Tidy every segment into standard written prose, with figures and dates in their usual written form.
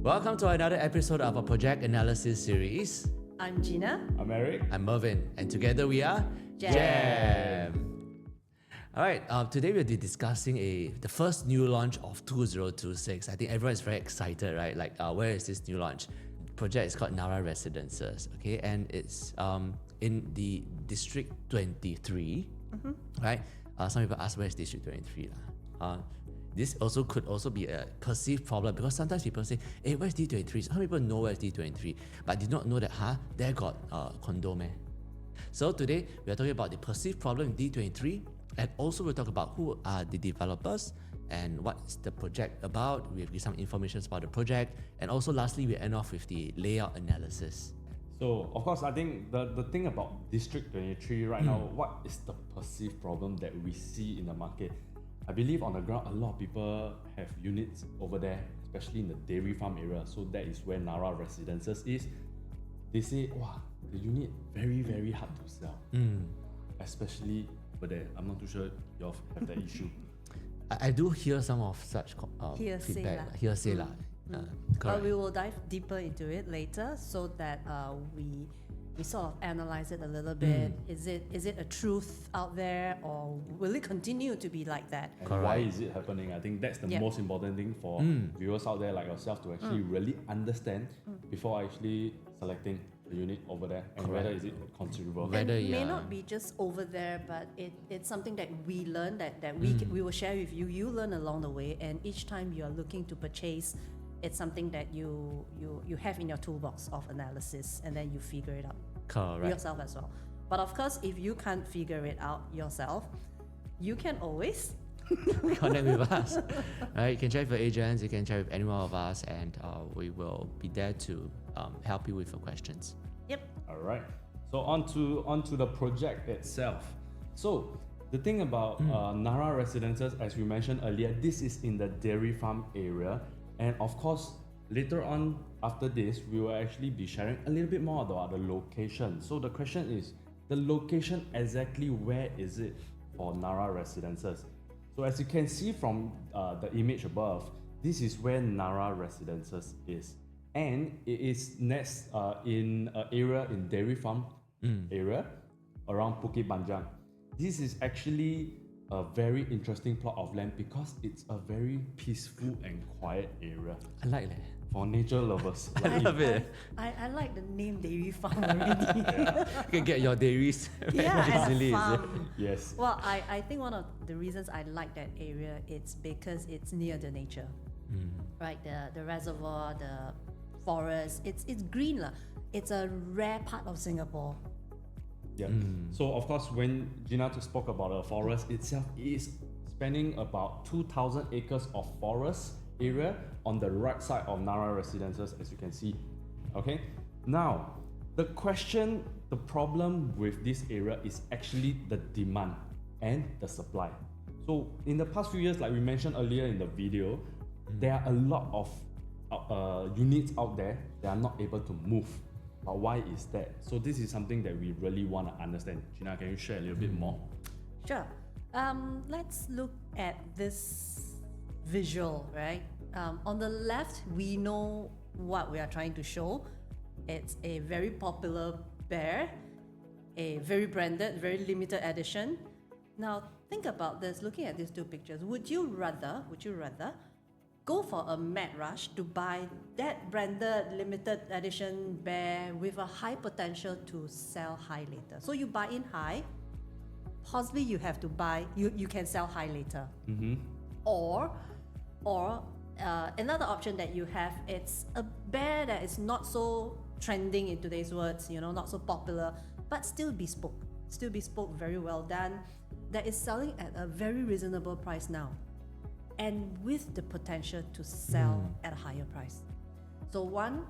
Welcome to another episode of our project analysis series. I'm Gina. I'm Eric. I'm Mervin, and together we are Jam. All right, today we'll be discussing the first new launch of 2026. I think everyone is very excited, right? Like, where is this new launch? The project is called Narra Residences, okay? And it's in the District 23, right? Some people ask, where is District 23? This could also be a perceived problem because sometimes people say, hey, where's D23? Some people know where's D23, but did not know that, there got condo, man. So today, we are talking about the perceived problem in D23, and also we'll talk about who are the developers and what's the project about. We'll give some information about the project, and also lastly, we end off with the layout analysis. So, of course, I think the thing about District 23 right now, what is the perceived problem that we see in the market? I believe on the ground, a lot of people have units over there, especially in the dairy farm area. So that is where Narra Residences is. They say, wow, the unit very, very hard to sell. Especially over there. I'm not too sure you all have that issue. I do hear some of such feedback. Hearsay lah. But we will dive deeper into it later so that we sort of analyze it a little bit. Is it a truth out there, or will it continue to be like that? And why is it happening? I think that's the most important thing for viewers out there like yourself to actually really understand before actually selecting the unit over there and whether is it considerable. And it may not be just over there, but it's something that we learn that we will share with you. You learn along the way, and each time you are looking to purchase, it's something that you have in your toolbox of analysis, and then you figure it out yourself as well. But of course, if you can't figure it out yourself, you can always connect with us. Right? You can chat with your agents, you can chat with any one of us, and we will be there to help you with your questions. Yep. All right. So on to the project itself. So the thing about Narra Residences, as we mentioned earlier, this is in the dairy farm area. And of course, later on after this, we will actually be sharing a little bit more about the location. So the question is, the location exactly where is it for Narra Residences? So as you can see from the image above, this is where Narra Residences is. And it is next in an area in dairy farm area around Bukit Panjang. This is actually a very interesting plot of land because it's a very peaceful and quiet area. I like that. For nature lovers. I love it. I like the name dairy farm already. You can get your dairies easily. Farm. Yes. Well, I think one of the reasons I like that area, it's because it's near the nature. Right, the reservoir, the forest, it's green lah. It's a rare part of Singapore. Yeah. So of course, when Gina spoke about the forest itself, it is spanning about 2,000 acres of forest area on the right side of Narra Residences, as you can see. Okay. Now, the problem with this area is actually the demand and the supply. So in the past few years, like we mentioned earlier in the video, there are a lot of units out there that are not able to move. But why is that? So this is something that we really want to understand. Gina, can you share a little bit more? Sure. Let's look at this visual, right? On the left, we know what we are trying to show. It's a very popular bear, a very branded, very limited edition. Now, think about this, looking at these two pictures. Would you rather go for a mad rush to buy that branded limited edition bear with a high potential to sell high later? So you buy in high, possibly you have to buy, you can sell high later. Or another option that you have, it's a bear that is not so trending in today's words, not so popular, but still bespoke, very well done, that is selling at a very reasonable price now, and with the potential to sell at a higher price. So one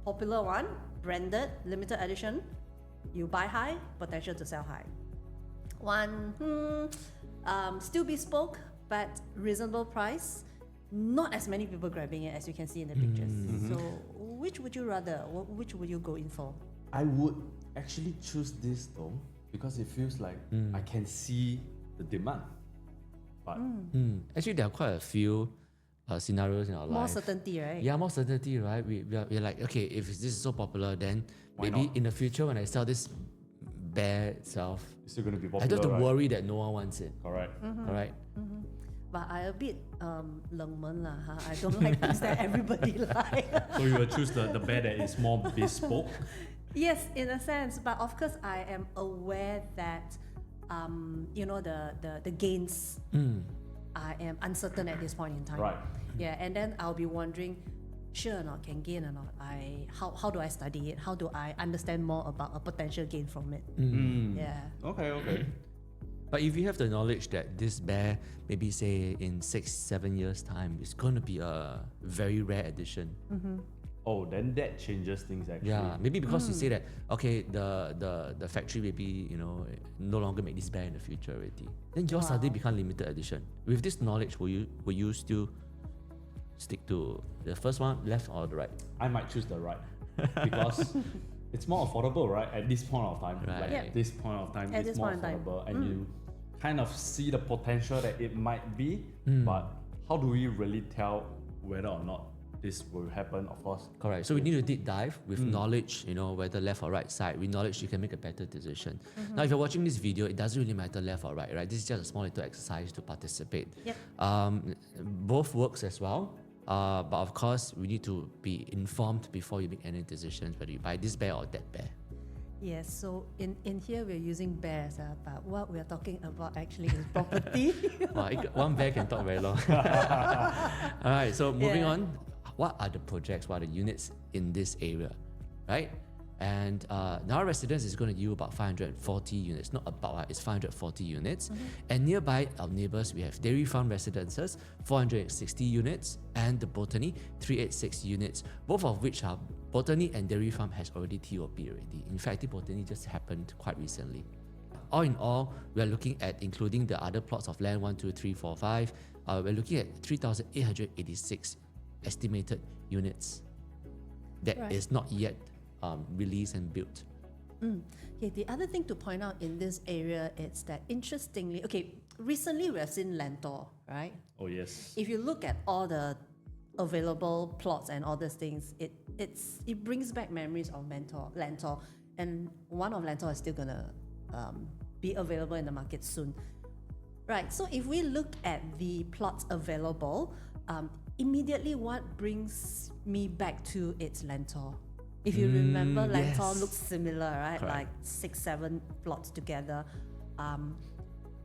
popular one, branded, limited edition, you buy high, potential to sell high. One, still bespoke, but reasonable price, not as many people grabbing it as you can see in the pictures. So which would you rather, which would you go in for? I would actually choose this though, because it feels like I can see the demand. But Actually, there are quite a few scenarios in our More life. certainty, right? Yeah, more certainty, right? We're like, okay, if this is so popular, then Why maybe not? in the future when I sell this bear itself, It's still going to be I popular, don't have to right? worry that no one wants it. Correct. Mm-hmm. All right. But I a bit 冷门 lah. I don't like things that everybody like. So you will choose the bear that is more bespoke. Yes, in a sense, but of course I am aware that the gains. I am uncertain at this point in time. Right. Yeah, and then I'll be wondering, sure or not, can gain or not? How do I study it? How do I understand more about a potential gain from it? Yeah. Okay. But if you have the knowledge that this bear, maybe say in 6-7 years time, is going to be a very rare addition. Oh, then that changes things actually. Yeah, maybe because you say that, okay, the factory maybe, no longer make this bear in the future already. Then yours suddenly become limited edition. With this knowledge, will you still stick to the first one, left or the right? I might choose the right because it's more affordable, right? At this point of time, Right. like Yeah. at this point of time, At it's this more point in time. affordable, and you kind of see the potential that it might be. But how do we really tell whether or not this will happen? Of course, Correct. So we need to deep dive with knowledge, whether left or right side. With knowledge, you can make a better decision. Now, if you're watching this video, it doesn't really matter left or right? This is just a small little exercise to participate. Yep. Both works as well. But of course, we need to be informed before you make any decisions, whether you buy this bear or that bear. Yes, so in here we're using bears, but what we're talking about actually is property. Wow, one bear can talk very long. All right, so moving Yeah. on. What are the projects, what are the units in this area, right? And Narra Residences is going to yield about 540 units. Not about, it's 540 units. And nearby our neighbors, we have Dairy Farm Residences, 460 units, and the Botany, 386 units, both of which are Botany and Dairy Farm has already TOP already. In fact, the Botany just happened quite recently. All in all, we are looking at, including the other plots of land, 1, 2, 3, 4, 5, we're looking at 3,886 estimated units that is not yet released and built. Okay, the other thing to point out in this area is that interestingly, recently we have seen Lentor, right? oh yes, If you look at all the available plots and all these things, it brings back memories of Lentor, and one of Lentor is still gonna be available in the market soon. Right, so if we look at the plots available, immediately what brings me back to its Lentor. If you remember, Lentor yes. looks similar, right? Correct. Like 6-7 plots together.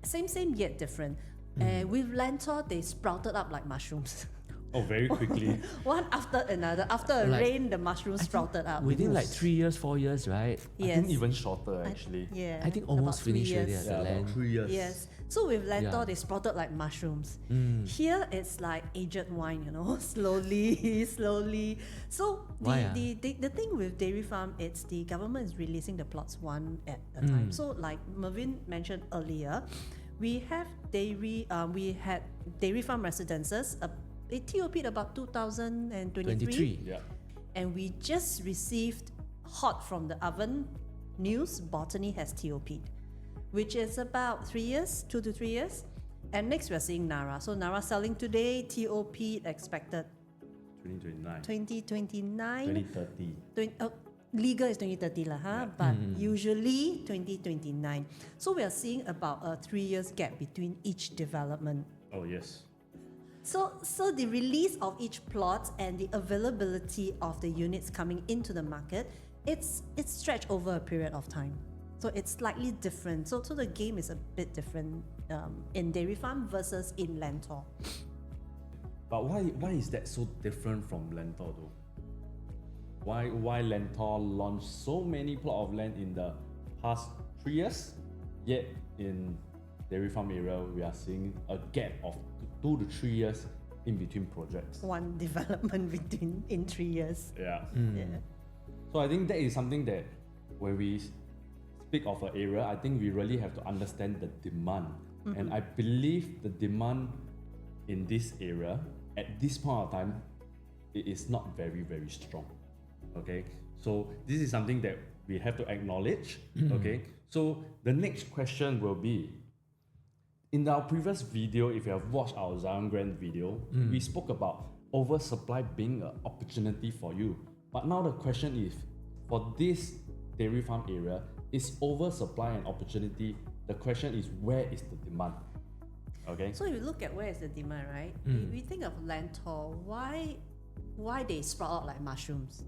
Same yet different. With Lentor, they sprouted up like mushrooms. oh very quickly. One after another. After a Like, rain, the mushrooms sprouted up. Within like 3 years, 4 years, right? I think even shorter actually. Yeah. I think about almost 3 finished already years. at the land. 3 years. Yes. So with Lentor, Yeah. they sprouted like mushrooms. Here it's like aged wine, slowly. So Why, the thing with Dairy Farm, it's the government is releasing the plots one at a time. So like Mervyn mentioned earlier, we had Dairy Farm Residences. It TOP'd about 2023. 23. Yeah. And we just received hot from the oven news, Botany has TOP'd, which is about 3 years, 2 to 3 years. And next we're seeing Narra. So Narra selling today, TOP expected 2029. 2029. 2030. Legal is 2030 lah, but usually 2029. So we are seeing about a 3 years gap between each development. Oh yes. So the release of each plot and the availability of the units coming into the market, it's stretched over a period of time. So it's slightly different. So the game is a bit different in Dairy Farm versus in Lentor. But why is that so different from Lentor though? Why Lentor launched so many plot of land in the past 3 years, yet in Dairy Farm area we are seeing a gap of 2 to 3 years in between projects. One development in 3 years. Yeah. Yeah. So I think that is something that when we speak of an area, I think we really have to understand the demand. And I believe the demand in this area at this point of time, it is not very, very strong. Okay, so this is something that we have to acknowledge. Okay, so the next question will be, in our previous video, if you have watched our Zion Grand video, we spoke about oversupply being an opportunity for you. But now the question is, for this dairy farm area, is oversupply an opportunity? The question is, where is the demand? Okay. So if you look at where is the demand, right? We think of lentil. Why they sprout out like mushrooms?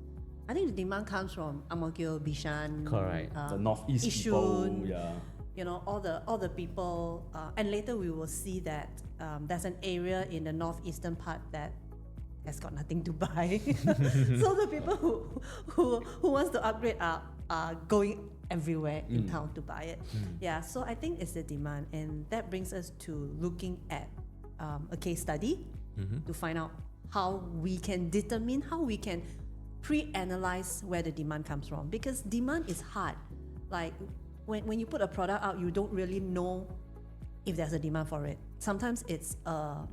I think the demand comes from Ang Mo Kio, Bishan, Correct. The northeast people, Yishun, yeah. you know, all the people, and later we will see that there's an area in the northeastern part that has got nothing to buy. So the people who wants to upgrade are going everywhere in town to buy it. Yeah, so I think it's the demand, and that brings us to looking at a case study to find out how we can determine, how we can pre-analyze where the demand comes from, because demand is hard. Like when you put a product out, you don't really know if there's a demand for it. Sometimes it's a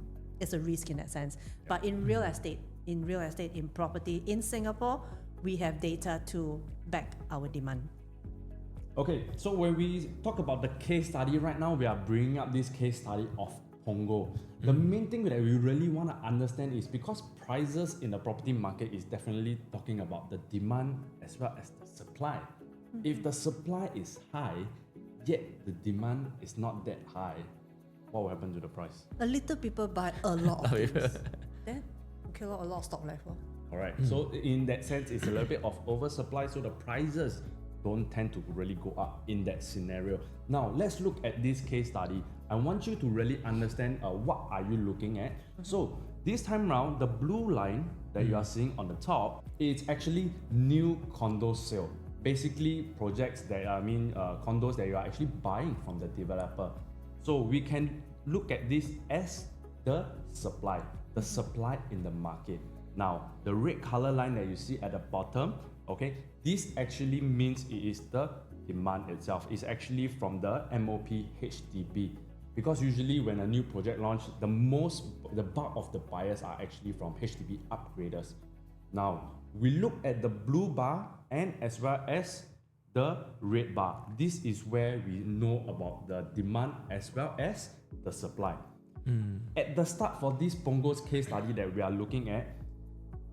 risk in that sense. But in real estate, in property, in Singapore, we have data to back our demand. Okay, so when we talk about the case study right now, we are bringing up this case study of Punggol. The main thing that we really want to understand is because prices in the property market is definitely talking about the demand as well as the supply. If the supply is high, yet the demand is not that high, what will happen to the price? A little people buy a lot of things. Then, okay, a lot of stock left. Alright, so in that sense, it's a little bit of oversupply, so the prices don't tend to really go up in that scenario. Now, let's look at this case study. I want you to really understand what are you looking at. So this time round, the blue line that you are seeing on the top is actually new condo sale. Basically, projects that condos that you are actually buying from the developer. So we can look at this as the supply in the market. Now, the red color line that you see at the bottom, okay, this actually means it is the demand itself. It's actually from the MOP HDB. Because usually when a new project launch, the bulk of the buyers are actually from HDB upgraders. Now, we look at the blue bar and as well as the red bar. This is where we know about the demand as well as the supply. At the start for this Punggol's case study that we are looking at,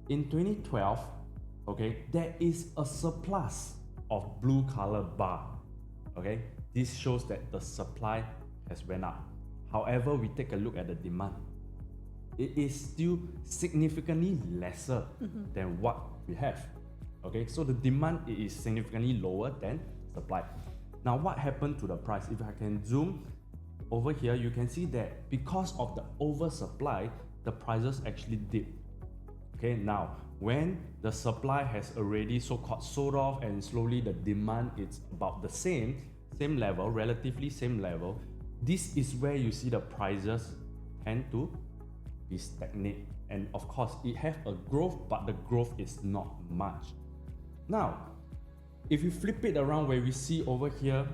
in 2012, okay, there is a surplus of blue color bar. Okay, this shows that the supply has went up. However, we take a look at the demand. It is still significantly lesser than what we have. Okay, so the demand is significantly lower than supply. Now, what happened to the price? If I can zoom over here, you can see that because of the oversupply, the prices actually dip. Okay, now when the supply has already so-called sold off and slowly the demand is about the same level, relatively same level, this is where you see the prices tend to be stagnant. And of course, it has a growth, but the growth is not much. Now, if you flip it around where we see over here,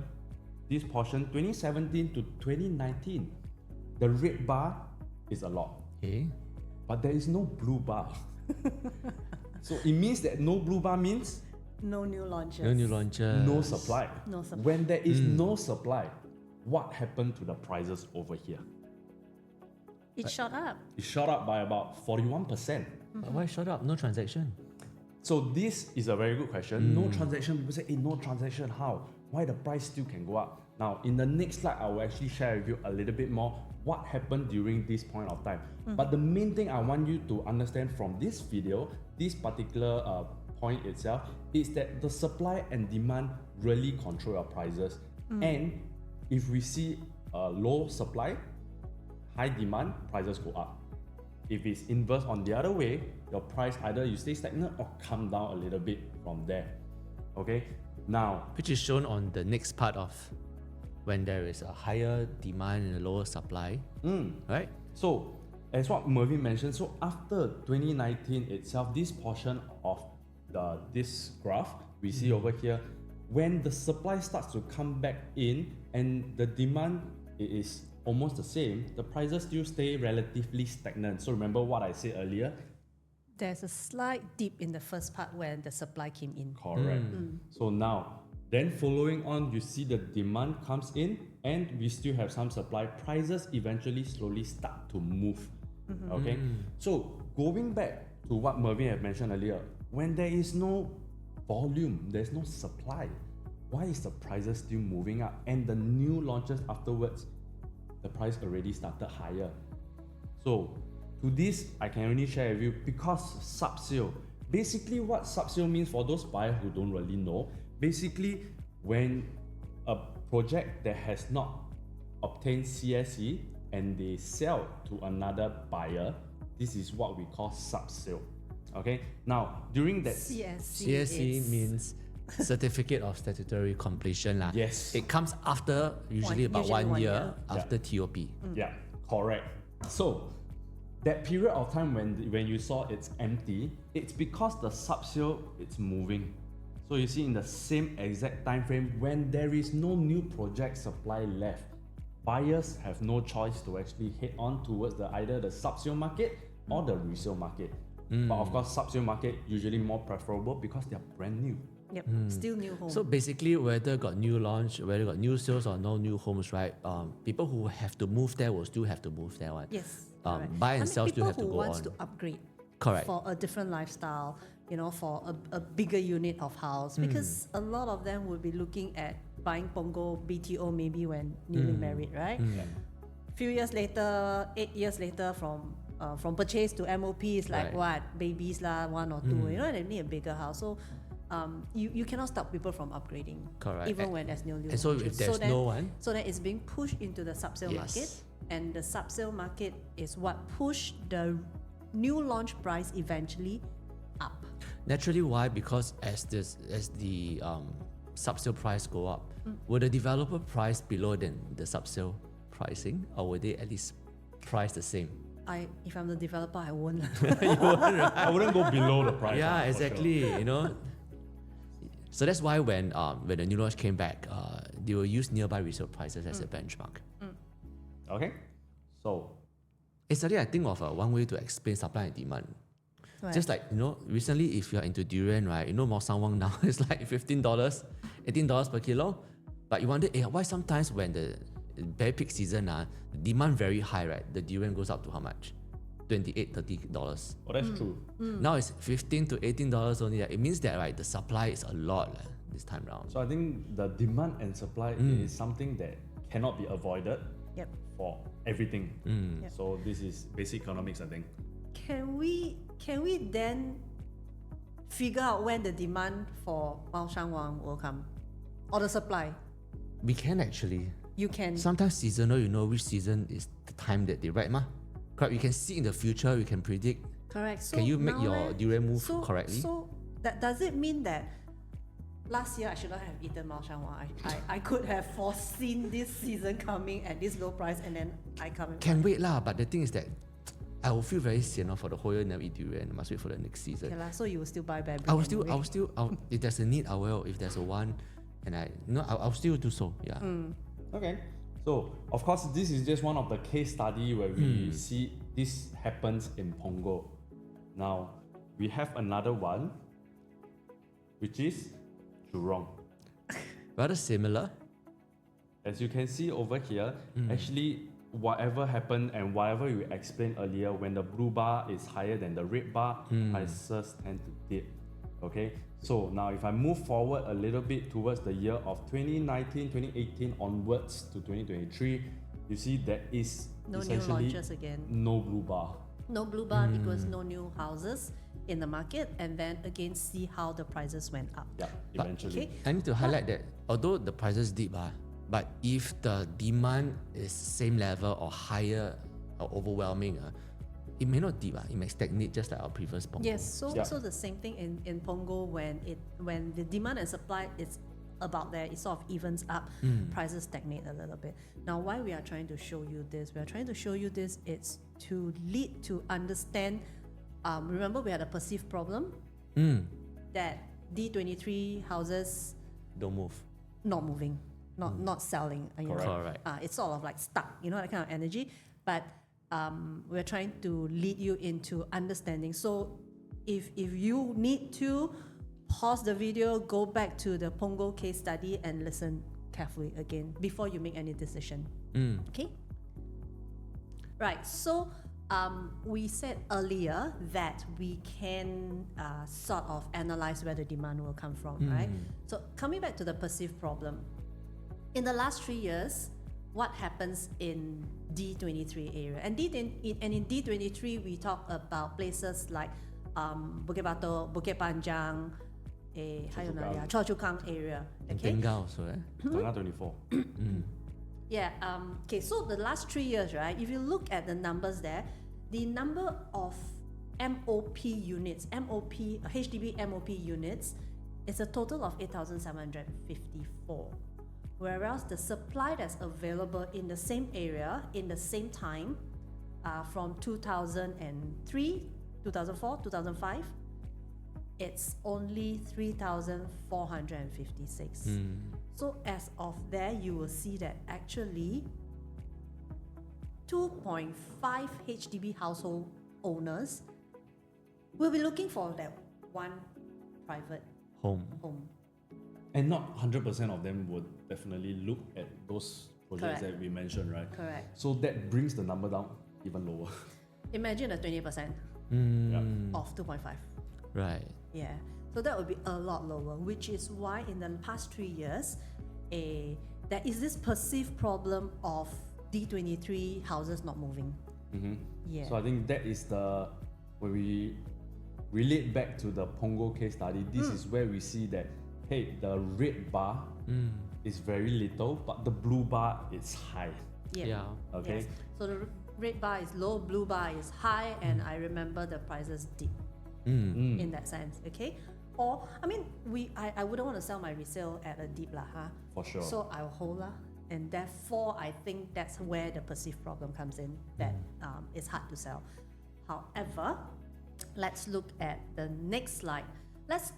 this portion, 2017 to 2019, the red bar is a lot. Okay. But there is no blue bar. So it means that no blue bar means No new launches. No new launches. no supply. No supply. When there is no supply, what happened to the prices over here? It shot up. It shot up by about 41%. Why shut up? No transaction. So this is a very good question. No transaction. People say, no transaction, how? Why the price still can go up? Now, in the next slide, I will actually share with you a little bit more what happened during this point of time. But the main thing I want you to understand from this video, this particular point itself, is that the supply and demand really control your prices. And if we see low supply, high demand, prices go up. If it's inverse on the other way, your price either you stay stagnant or come down a little bit from there. Okay, now Which is shown on the next part of when there is a higher demand and a lower supply. Right? so as what Mervin mentioned, so after 2019 itself, this portion of this graph we see over here, when the supply starts to come back in and the demand is almost the same, the prices still stay relatively stagnant. So remember what I said earlier? There's a slight dip in the first part when the supply came in. Correct. So now, then following on, you see the demand comes in and we still have some supply, prices eventually slowly start to move. Okay, so going back to what Mervyn had mentioned earlier, when there is no volume, there's no supply, why is the prices still moving up? And the new launches afterwards, the price already started higher. So to this, I can only share with you, because sub-sale, basically what sub-sale means for those buyers who don't really know, basically when a project that has not obtained CSE and they sell to another buyer, this is what we call sub-sale. Okay, now during that CSE means Certificate of Statutory Completion lah. Yes. It comes after usually about usually 1 1 year year. after TOP. Yeah, correct. So that period of time when you saw it's empty, it's because the sub-sale it's moving. So you see in the same exact time frame, when there is no new project supply left, buyers have no choice to actually head on towards either the sub-sale market or the resale market. But of course, sub-sale market usually more preferable because they are brand new. Yep, still new home. So basically, whether got new launch, whether got new sales or no new homes, right? People who have to move there will still have to move there, right? yes. Buy and sell still have to people go who wants on. to upgrade Correct. for a different lifestyle, for a bigger unit of house, because a lot of them would be looking at buying Punggol BTO maybe when newly married, right? Few years later, 8 years later from purchase to MOP is like Right. what, babies lah, 1 or 2, and they need a bigger house. So you cannot stop people from upgrading. Correct. Even when there's new And so if launches. there's then, no one, so then it's being pushed into the sub-sale market, Yes. and the sub-sale market is what pushed the new launch price eventually up. naturally, why? Because as the sub-sale price go up, will the developer price below than the sub-sale pricing, or will they at least price the same? If I'm the developer, I won't. I wouldn't go below the price. Yeah, for exactly. sure. So that's why when the new launch came back, they will use nearby resale prices as a benchmark. Okay, so Actually, I think of one way to explain supply and demand. Right. Just like, recently if you're into durian, right, Mao Sangwang now is like $15, $18 per kilo. But you wonder, why sometimes when the very peak season, the demand very high, right? The durian goes up to how much? $28, $30. oh, that's true. Now it's $15 to $18 only. It means that, right, the supply is a lot this time round. So I think the demand and supply is something that cannot be avoided Yep. for everything. Yep. So this is basic economics, I think. Can we then figure out when the demand for Mao Shanwang will come, or the supply? We can actually. You can. Sometimes seasonal, which season is the time that they ride, ma? Correct. You can see in the future, you can predict. Correct. So Can you make now your durian move correctly? So that does it mean that last year I should not have eaten Mao Shanwang? I could have foreseen this season coming at this low price, and then I come. Can wait lah, but the thing is that I will feel very sian for the whole year never eat durian. I must wait for the next season. Okay lah. So you will still buy Burberry. I will still, if there's a need, I will. If there's a one, and I'll still do so. Yeah. Okay. So of course, this is just one of the case study where we see this happens in Punggol. Now we have another one, which is Jurong. Rather similar. As you can see over here, actually whatever happened and whatever you explained earlier, when the blue bar is higher than the red bar, prices tend to dip. Okay, so now if I move forward a little bit towards the year of 2019, 2018 onwards to 2023, you see there is No new essentially launches again. no blue bar. No blue bar equals no new houses in the market, and then again see how the prices went up. Yeah, But- eventually. Okay. I need to highlight that although the prices dip, but if the demand is same level or higher or overwhelming, it may not dip. It may stagnate just like our previous Punggol. Yes, so Yeah. so the same thing in Punggol when the demand and supply is about there, it sort of evens up, prices stagnate a little bit. Now why we are trying to show you this? We are trying to show you this, it's to lead to understand, remember we had a perceived problem that D23 houses Don't move. not moving, not selling. Correct. Correct. It's sort of like stuck, that kind of energy. But we're trying to lead you into understanding. So if you need to pause the video, go back to the Punggol case study and listen carefully again before you make any decision. Mm. Okay? Right, so we said earlier that we can sort of analyze where the demand will come from, right? So coming back to the perceived problem, in the last 3 years, what happens in D23 area? And in D23, we talk about places like Bukit Batok, Bukit Panjang, 还有哪里啊? Choa Chu Kang area. And Okay. Tengah also, eh? Tengah 24. Yeah. Okay. So the last 3 years, right? If you look at the numbers there, the number of MOP units, HDB MOP units, is a total of 8,754. Whereas the supply that's available in the same area in the same time, from 2003, 2004, 2005, it's only 3,456. So as of there, you will see that actually 2.5 HDB household owners will be looking for that one private Home. home. And not 100% of them would definitely look at those projects Correct. that we mentioned, right? Correct. So that brings the number down even lower. Imagine a 20% of 2.5. Right. Yeah. So that would be a lot lower, which is why in the past 3 years, there is this perceived problem of D23 houses not moving. Yeah. So I think that is when we relate back to the Punggol case study, this is where we see that, hey, the red bar is very little, but the blue bar is high. Yeah. Okay. Yes. So the red bar is low, blue bar is high, and I remember the prices dip in that sense. Okay. Or I mean, I wouldn't want to sell my resale at a dip lah, huh? For sure. So I'll hold lah, and therefore I think that's where the perceived problem comes in. That it's hard to sell. However, let's look at the next slide. Let's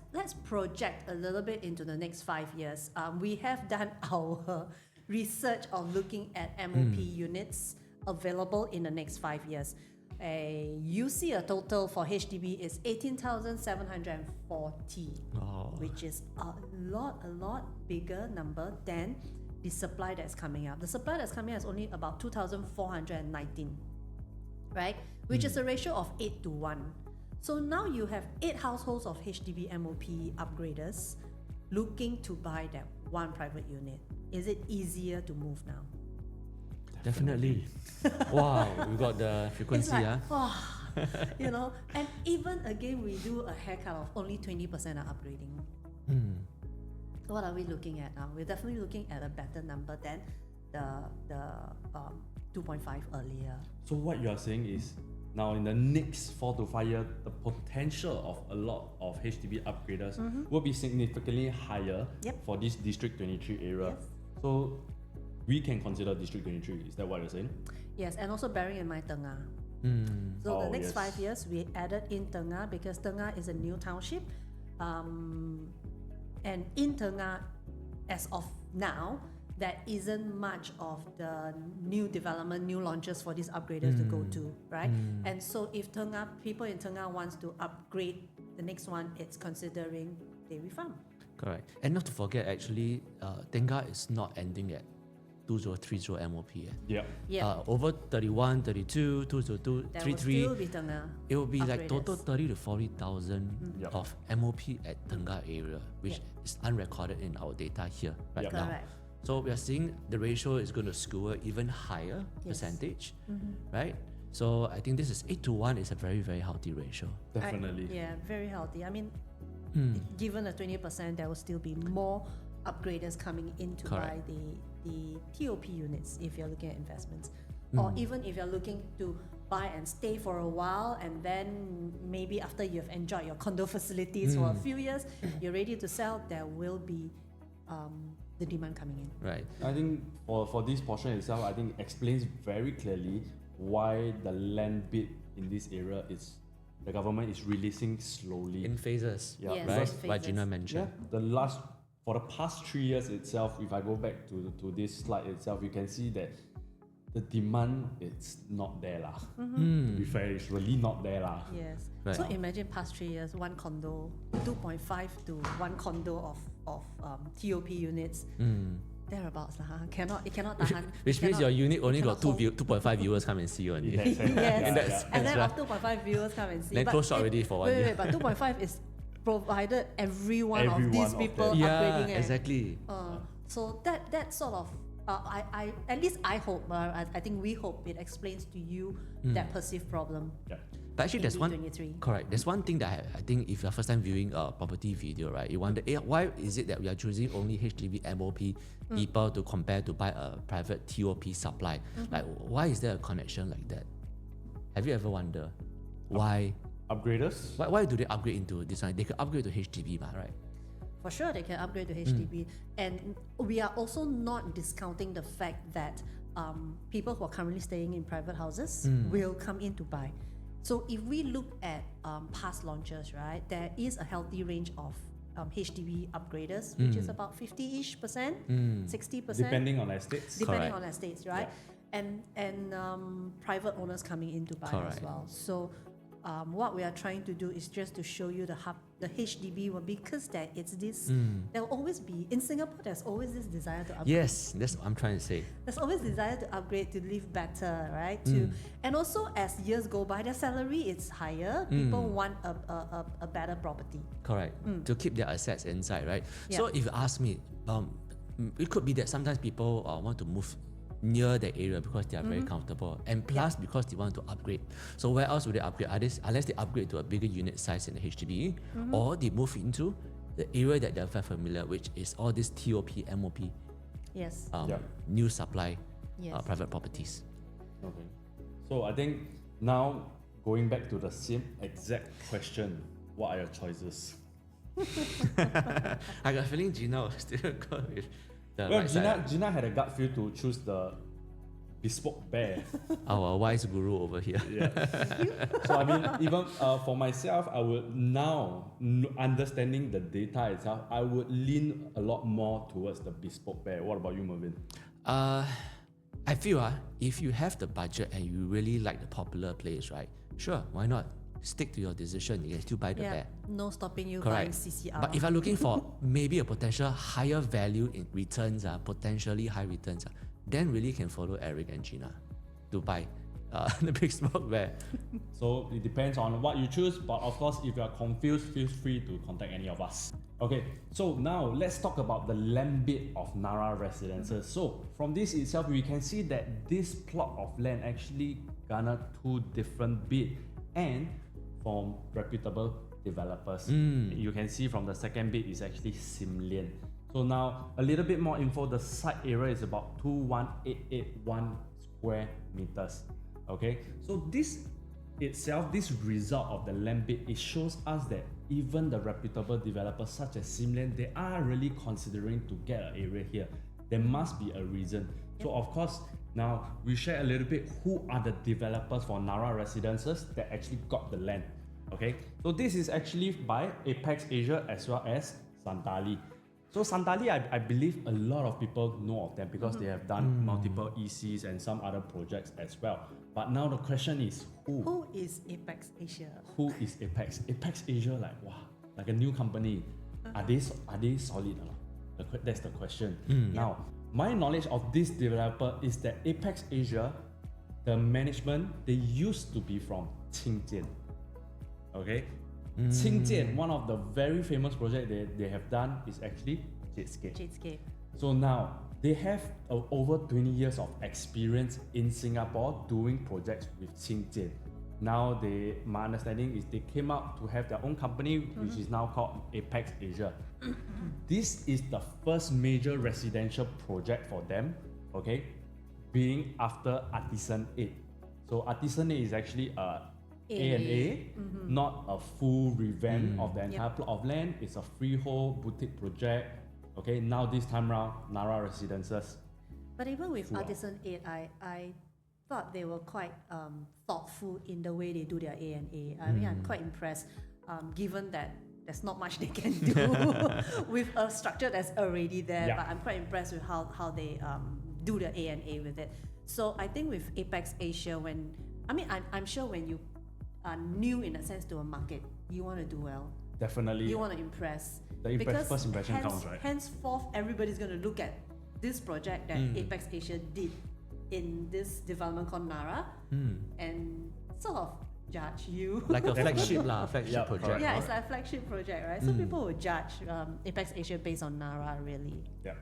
project a little bit into the next 5 years. We have done our research of looking at MOP units available in the next 5 years. You see a total for HDB is 18,740, which is a lot bigger number than the supply that's coming up. The supply that's coming up is only about 2,419, right? Which is a ratio of 8 to 1. So now you have 8 households of HDB MOP upgraders looking to buy that one private unit. Is it easier to move now? Definitely. Wow, we got the It's frequency, like, you know, and even again, we do a haircut of only 20% are upgrading. So what are we looking at now? We're definitely looking at a better number than the 2.5 earlier. So what you are saying is, now in the next 4 to 5 years, the potential of a lot of HDB upgraders will be significantly higher for this District 23 area. Yes. So we can consider District 23. Is that what you're saying? Yes, and also bearing in mind Tengah. So the next 5 years, we added in Tengah because Tengah is a new township. And in Tengah, as of now, there isn't much of the new development, new launches for these upgraders to go to, right? And so if people in Tengah wants to upgrade, the next one, it's considering dairy farm. Correct. And not to forget, actually, Tengah is not ending at 2030 MOP. Yeah. Over 31, 32, 202, There 33. will still be Tengah. It will be like total upgraders. 30 to 40,000 of MOP at Tengah area, which is unrecorded in our data here right now. Correct. So we are seeing the ratio is going to skew even higher percentage, right? So I think this is 8 to 1 is a very, very healthy ratio. Definitely. Very healthy. I mean, given the 20%, there will still be more upgraders coming in to buy the TOP units if you're looking at investments. Or even if you're looking to buy and stay for a while, and then maybe after you've enjoyed your condo facilities for a few years, you're ready to sell, there will be the demand coming in. Right. I think for this portion itself, I think explains very clearly why the land bid in this area is the government is releasing slowly. In phases, Yeah, Yes, right? in Like phases. Gina mentioned. For the past 3 years itself, if I go back to this slide itself, you can see that the demand is not there lah. To be fair, it's really not there lah. Yes. Right. So imagine past 3 years, one condo, 2.5 to one condo of TOP units. Thereabouts lah. It cannot tahan. Which means your unit only got cannot hold. 2.5 viewers come and see only. Yes, that's and then right. after 2.5 viewers come and see. Then But close shop already for 1 wait, year. wait, but 2.5 is provided every one Every of these one of people them. upgrading. Yeah, exactly. So that sort of, I at least I hope, I think we hope it explains to you that perceived problem. Yeah. But actually, in there's one D23. correct. There's one thing that I think if you're first time viewing a property video, right, you wonder, why is it that we are choosing only HDB MOP people to compare to buy a private TOP supply? Like, why is there a connection like that? Have you ever wondered why? Upgraders? Why do they upgrade into this one? They could upgrade to HDB, right? For sure, they can upgrade to HDB, and we are also not discounting the fact that people who are currently staying in private houses will come in to buy. So if we look at past launches, right, there is a healthy range of HDB upgraders, which is about 50-ish%, 60%, Depending on estates. depending Correct. on estates, right? And private owners coming in to buy as Correct. well. So what we are trying to do is just to show you the HDB one, because there will always be, in Singapore, there's always this desire to upgrade. Yes, that's what I'm trying to say. There's always desire to upgrade, to live better, right? And also as years go by, their salary is higher. People want a better property. Correct. To keep their assets inside, right? Yeah. So if you ask me, it could be that sometimes people want to move near the area because they are very comfortable, and plus because they want to upgrade. So where else would they upgrade? Unless they upgrade to a bigger unit size in the HDB, or they move into the area that they're very familiar, which is all this TOP, MOP, Yes. new supply, Yes. private properties. Okay. So I think now going back to the same exact question, what are your choices? I got a feeling Gina will still go with the Well, right side. Gina had a gut feel to choose the bespoke bear. Our wise guru over here. Yeah. So I mean, even for myself, I would now, understanding the data itself, I would lean a lot more towards the bespoke bear. What about you, Mervin? I feel if you have the budget and you really like the popular place, right? Sure, why not? Stick to your decision. You can still buy the bear. No stopping you buying Correct. CCR. But if you're looking for maybe a potential higher value in returns, potentially high returns, then really can follow Eric and Gina to buy the big smoke bear. So it depends on what you choose, but of course, if you are confused, feel free to contact any of us. Okay, so now let's talk about the land bid of Narra Residences. So from this itself, we can see that this plot of land actually garnered 2 different bids, and from reputable developers. You can see from the second bid is actually Simlian. So now a little bit more info. The site area is about 21881 square meters. Okay, so this itself, this result of the land bid, it shows us that even the reputable developers such as Simlian, they are really considering to get an area here. There must be a reason. So of course, now we share a little bit who are the developers for Narra Residences that actually got the land. Okay, so this is actually by Apex Asia as well as Santali. So Santali, I believe a lot of people know of them because they have done multiple ECs and some other projects as well. But now the question is, Who is Apex Asia? who is Apex? Apex Asia, like wow, like a new company. Are they solid or not? That's the question. Now, my knowledge of this developer is that Apex Asia, the management, they used to be from Qingjian. Okay, Qingjian, one of the very famous projects they have done is actually Jadescape. Jadescape. So now they have over 20 years of experience in Singapore doing projects with Qingjian. Now my understanding is they came out to have their own company, which is now called Apex Asia. This is the first major residential project for them, okay, being after Artisan 8. So Artisan 8 is actually a A&A, not a full revamp of the entire plot of land. It's a freehold boutique project. Okay, now this time round, Narra Residences. But even with Wow. Artisan 8, I thought they were quite thoughtful in the way they do their A&A. I mean, I'm quite impressed, given that there's not much they can do with a structure that's already there. Yeah. But I'm quite impressed with how they do the A&A with it. So I think with Apex Asia, I'm sure when you are new in a sense to a market, you want to do well. Definitely. You want to impress. The Because first impression counts, right? henceforth, everybody's going to look at this project that Apex Asia did in this development called Narra, and sort of judge you. Like a flagship Yeah, project. correct. Yeah, it's like a flagship project, right? So people will judge Apex Asia based on Narra, really. Yeah.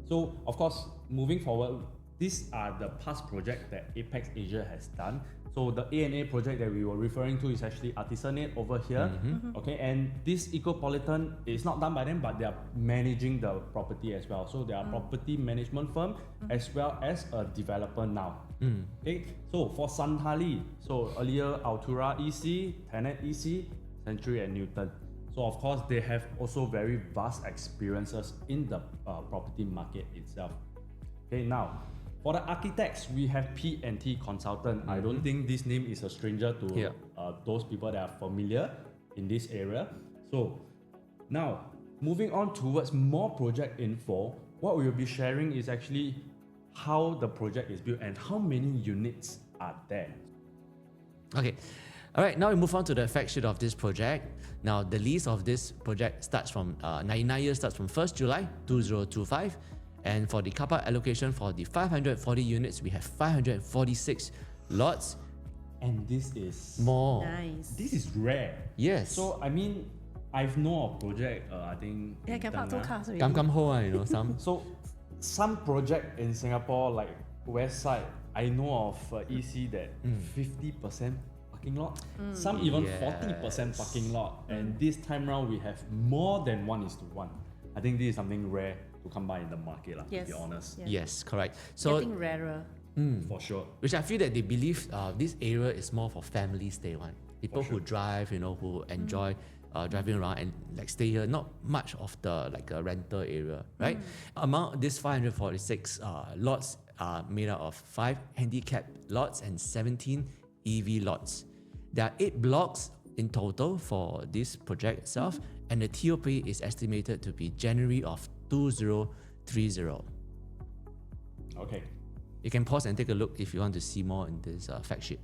So of course, moving forward, these are the past projects that Apex Asia has done. So the A&A project that we were referring to is actually Artisanate over here. Okay, and this Ecopolitan is not done by them, but they are managing the property as well. So they are property management firm as well as a developer now. Okay, so for Santali, so earlier Altura EC, Tenet EC, Century and Newton. So of course they have also very vast experiences in the property market itself. Okay, now for the architects, we have P&T Consultant. I don't think this name is a stranger to those people that are familiar in this area. So now, moving on towards more project info, what we will be sharing is actually how the project is built and how many units are there. Okay. All right, now we move on to the fact sheet of this project. Now, the lease of this project starts from 99 years, starts from 1st July 2025. And for the car park allocation for the 540 units, we have 546 lots. And this is More. Nice. this is rare. Yes. So I mean, I've known of project. I think. Yeah, in can park two Tengah. cars already. come home, you know, some. So some project in Singapore, like West Side, I know of EC that 50% parking lot. Some even 40% parking lot. And this time round, we have more than 1:1. I think this is something rare to come by in the market, to Yes. be honest. Yeah. Yes, correct. So, Getting rarer. For sure. which I feel that they believe this area is more for family stay one. People who drive, you know, who enjoy driving around and like stay here. Not much of the like a rental area, right? Among these 546 lots are made out of 5 handicap lots and 17 EV lots. There are 8 blocks in total for this project itself, and the TOP is estimated to be January of 2030. Okay. You can pause and take a look if you want to see more in this fact sheet.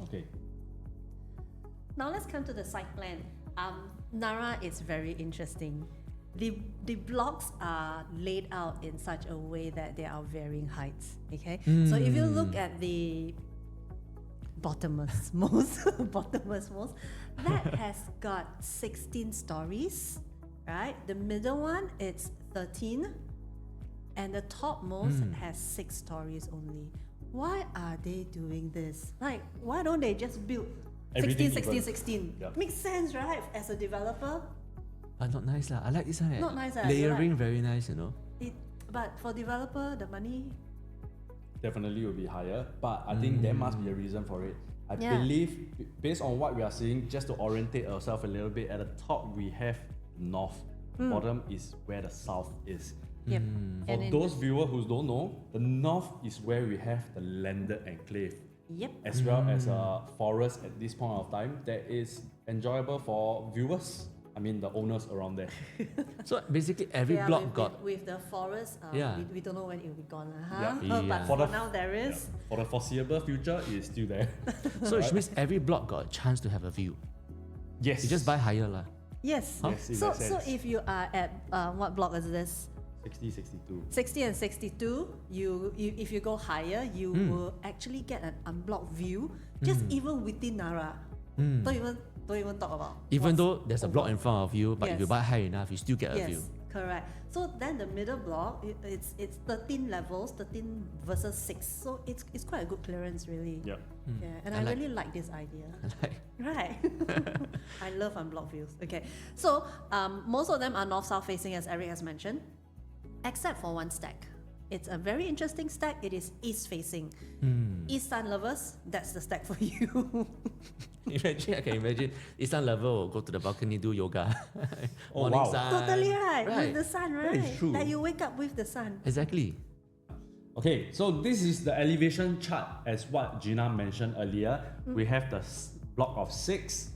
Okay. Now let's come to the site plan. Narra is very interesting. The blocks are laid out in such a way that they are varying heights. Okay, so if you look at the bottommost, that has got 16 stories, right? The middle one it's 13, and the topmost has 6 stories only. Why are they doing this? Like, why don't they just build 16, Everything 16, even. 16? Yep. Makes sense, right? As a developer, But not nice lah. I like this one. Not nice lah, Layering very nice, you know. but for developer, the money. Definitely will be higher, but I think there must be a reason for it. I Yeah. believe, based on what we are seeing, just to orientate ourselves a little bit, at the top we have north, bottom is where the south is. Yep. For And in those viewers who don't know, the north is where we have the landed enclave, Yep. as well as a forest at this point of time that is enjoyable for viewers. I mean, the owners around there. So basically, every Yeah, block with, got. with the forest, Yeah. we don't know when it will be gone, huh? Yeah. But For for the- now there is. Yeah. For the foreseeable future, it's still there. So which means every block got a chance to have a view. Yes. You just buy higher lah. Yes. Yes, in So that so sense. if you are at what block is this? 60, 62. 60 and 62, you if you go higher, you will actually get an unblocked view, just even within Narra. Don't even talk about. Even what's though there's a block in over. front of you, but if you Yes. buy high enough, you still get a Yes, view. correct. So then the middle block, it's 13 levels, 13 versus 6. So it's quite a good clearance, really. Yep. Yeah, and I I like- really like this idea. Like, Right. I love unblocked views. Okay. So most of them are north-south facing, as Eric has mentioned, except for one stack. It's a very interesting stack. It is east facing. East sun lovers, that's the stack for you. imagine, I can imagine Eastern level will go to the balcony, do yoga. Oh, Morning wow. sun. Totally right. Right. With the sun, right? is true. That you wake up with the sun. Exactly. Okay, so this is the elevation chart as what Gina mentioned earlier. We have the block of 6,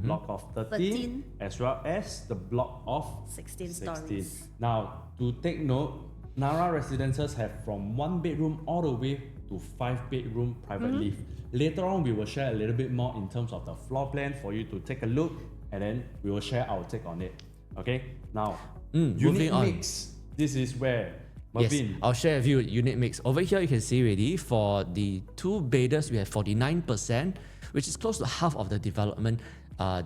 block of 13, 13. as well as the block of 16 stories. Now, to take note, Narra Residences have from 1 bedroom all the way to 5 bedroom private lift. Later on, we will share a little bit more in terms of the floor plan for you to take a look, and then we will share our take on it. Okay, now Unit moving on. mix. This is where Yes, Marvin. I'll share with you unit mix. Over here, you can see already for the two bedders, we have 49%, which is close to half of the development.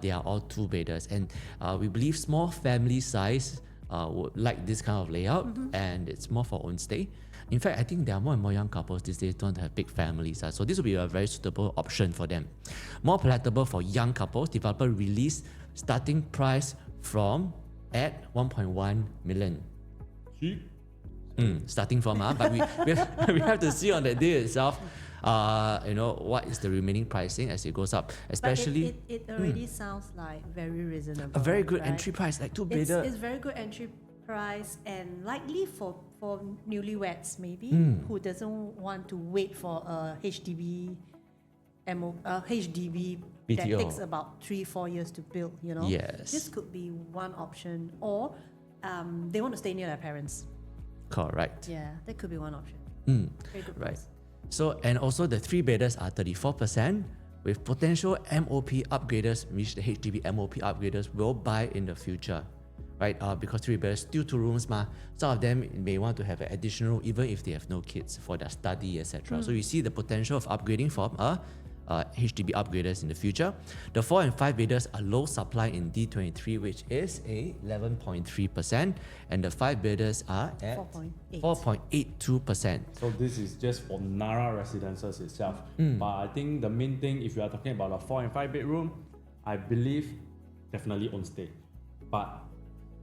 They are all two bedders, and we believe small family size would like this kind of layout, and it's more for own stay. In fact, I think there are more and more young couples these days don't have big families, so this will be a very suitable option for them. More palatable for young couples, developer release starting price from at 1.1 million. Cheap. Starting from, but we have to see on that day itself, what is the remaining pricing as it goes up, especially. But it already sounds like very reasonable. A very good right? entry price, like two It's bedder. very good entry price, and likely for newlyweds maybe who doesn't want to wait for a HDB HDB that BTO. takes about 3-4 years to build. Yes. This could be one option, or they want to stay near their parents. Correct. Yeah, that could be one option. Very good Right. price. So, and also the three bedders are 34%, with potential MOP upgraders, which the HDB MOP upgraders will buy in the future, right? Because three bedders, still two rooms, some of them may want to have an additional, even if they have no kids, for their study, etc. So you see the potential of upgrading from HDB upgraders in the future. The 4 and 5 bedders are low supply in D23, which is a 11.3%, and the 5 bedders are at 4.8. 4.82%. So this is just for Narra Residences itself. But I think the main thing, if you are talking about a 4 and 5 bedroom, I believe definitely own stay. But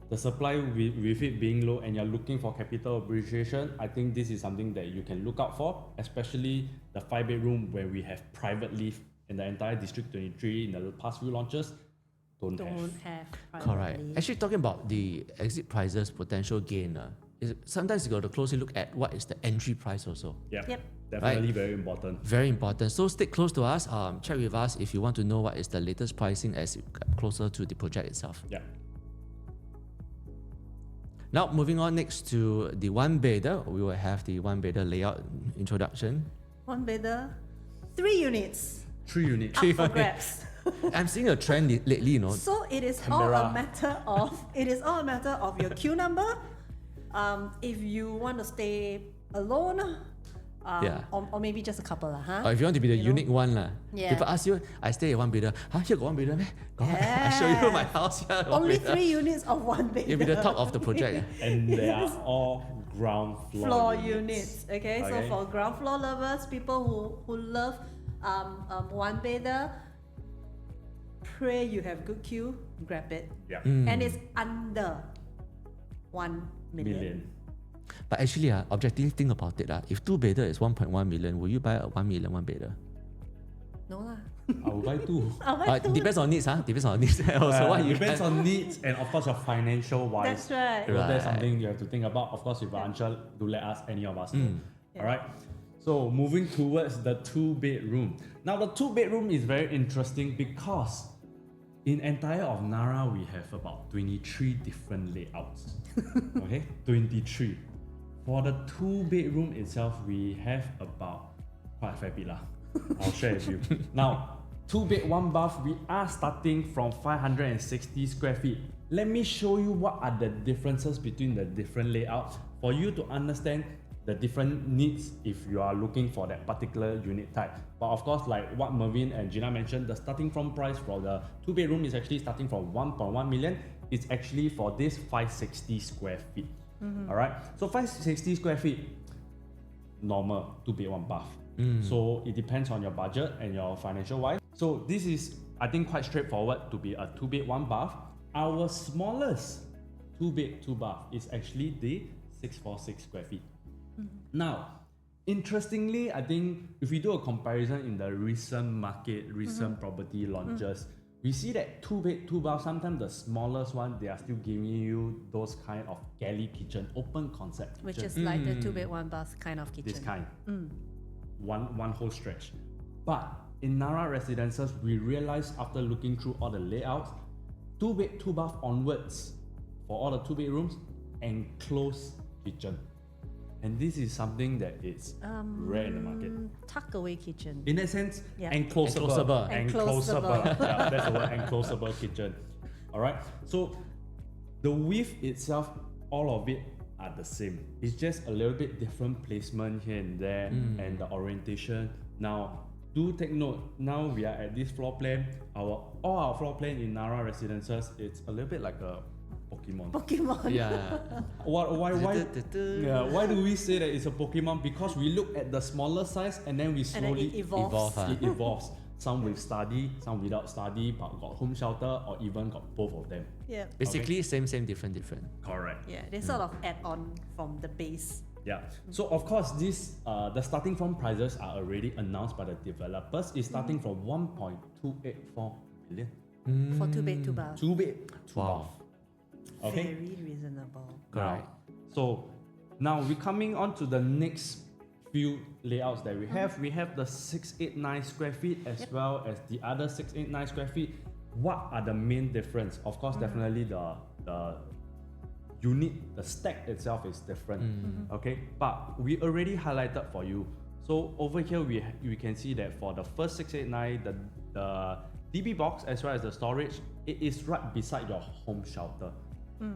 the supply with it being low and you're looking for capital appreciation, I think this is something that you can look out for, especially the 5 bedroom where we have private lift in the entire District 23 in the past few launches. Don't have. Correct. privately. Actually, talking about the exit prices potential gain, sometimes you got to closely look at what is the entry price also. Yep. Yep. Definitely very important. Very important. So stick close to us. Check with us if you want to know what is the latest pricing as you get closer to the project itself. Yeah. Now, moving on next to the one bedder, we will have the one bedder layout introduction. One bedder, 3 units. 3 units. Up for grabs. I'm seeing a trend lately, So it is Canberra. all a matter of your queue number. If you want to stay alone, Yeah. or maybe just a couple, huh? Or if you want to be the You know? unique one, Yeah. people ask you, I stay at one bedder. Here got one bedder, meh? I show you my house here. one Only bedder. 3 units of one bedder. You'll be the top of the project. And they are all ground floor units. Okay, so Okay. for ground floor lovers, people who love one bedder, pray you have good queue, grab it. Yeah. And it's under 1 million. Million. But actually, objectively think about it. If two bedder is 1.1 million, will you buy a 1 million one bedder? No lah. I will buy 2. Depends on needs, Depends on needs. Also, what you Depends can. on needs and of course your financial wise. That's right. So that's Right. something you have to think about. Of course, if you're unsure, do let us, any of us know. Alright. So moving towards the 2-bedroom. Now the 2-bedroom is very interesting because in entire of Narra we have about 23 different layouts. Okay? 23. For the 2-bedroom itself, we have about quite a fair bit lah. I'll share with you. Now, 2-bed, 1-bath, we are starting from 560 square feet. Let me show you what are the differences between the different layouts for you to understand the different needs if you are looking for that particular unit type. But of course, like what Mervin and Gina mentioned, the starting from price for the 2-bedroom is actually starting from 1.1 million. It's actually for this 560 square feet. Alright, so 560 square feet, normal, 2-bed, 1-bath. So it depends on your budget and your financial wise. So this is, I think, quite straightforward to be a 2-bed, 1-bath. Our smallest 2-bed, 2-bath is actually the 646 square feet. Now, interestingly, I think if we do a comparison in the recent market, recent property launches, we see that 2-bed, 2-bath, sometimes the smallest one, they are still giving you those kind of galley kitchen, open concept Which kitchen. is like the 2-bed, 1-bath kind of kitchen. This kind. One whole stretch. But in Narra Residences, we realized after looking through all the layouts, 2-bed, 2-bath onwards for all the 2-bedrooms, enclosed kitchen. And this is something that is rare in the market. Tuck away kitchen. In that sense, Yeah. enclosable. Enclosable. Yeah, that's the word, enclosable kitchen. Alright, so The width itself, all of it are the same. It's just a little bit different placement here and there, and the orientation. Now, do take note, now we are at this floor plan. All our floor plan in Narra Residences, it's a little bit like a Pokemon. Pokemon. Yeah. Why do we say that it's a Pokemon? Because we look at the smaller size and then we And then slowly it evolves. it evolves. Some with study, some without study, but got home shelter or even got both of them. Yeah. Basically, same, different. Correct. Yeah, they sort of add on from the base. Yeah. So of course, this the starting from prices are already announced by the developers. It's starting from 1.284 million. For 2 bed, 2 bath. 2 bed, 2 Wow. bath. Okay. Very reasonable. Correct. So now we're coming on to the next few layouts that we have. We have the 689 square feet as well as the other 689 square feet. What are the main difference? Of course, definitely the unit, the stack itself is different. Okay, but we already highlighted for you. So over here we can see that for the first 689, the DB box as well as the storage, it is right beside your home shelter.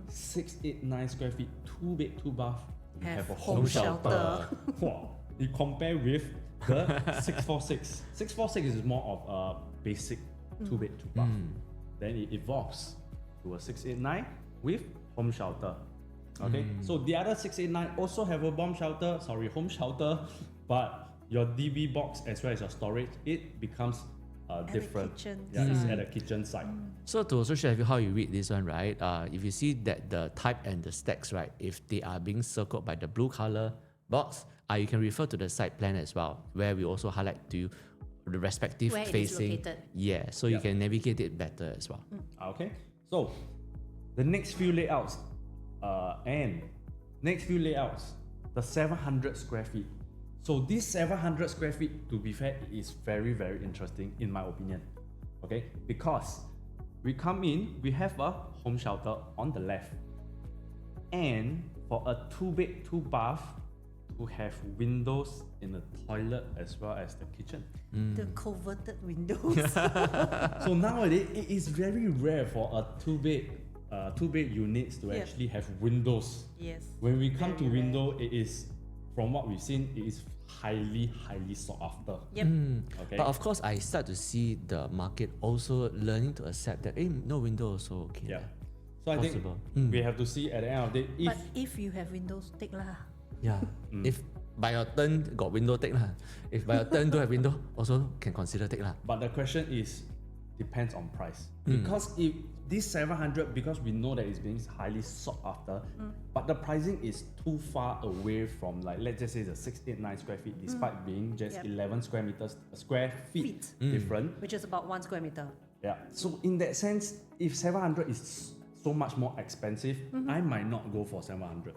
689 square feet, 2 bed, 2 bath. We have a home shelter. Wow. You compare with the 646. 646 is more of a basic 2 bed, 2 bath. Then it evolves to a 689 with home shelter. Okay, so the other 689 also have a home shelter, but your DB box as well as your storage, it becomes different. kitchen Yeah, it's side. at the kitchen side. So to also share with you how you read this one, right? If you see that the type and the stacks, right, if they are being circled by the blue color box, you can refer to the site plan as well, where we also highlight to you the respective Where it is facing. located. Yeah, so you can navigate it better as well. Okay, so the next few layouts, the 700 square feet. So this 700 square feet, to be fair, is very, very interesting in my opinion. Okay, because we come in, we have a home shelter on the left, and for a 2 bed, 2 bath, to have windows in the toilet as well as the kitchen. The coveted windows. So nowadays it is very rare for a 2 bed units to actually have windows. Yes. When we come to Very rare. window, it is, from what we've seen, it is highly sought after. Yep. Okay. But of course, I start to see the market also learning to accept that, no window also okay. Yeah. So I think Possible. we have to see at the end of the day if But if you have windows, take lah. Yeah. If by your turn got window, take lah. If by your turn don't have window, also can consider take lah. but the question is depends on price. Because if this 700, because we know that it's being highly sought after, but the pricing is too far away from, like, let's just say the 689 square feet, despite being just Yep. 11 square feet different. Which is about 1 square meter. Yeah. So in that sense, if 700 is so much more expensive, I might not go for 700.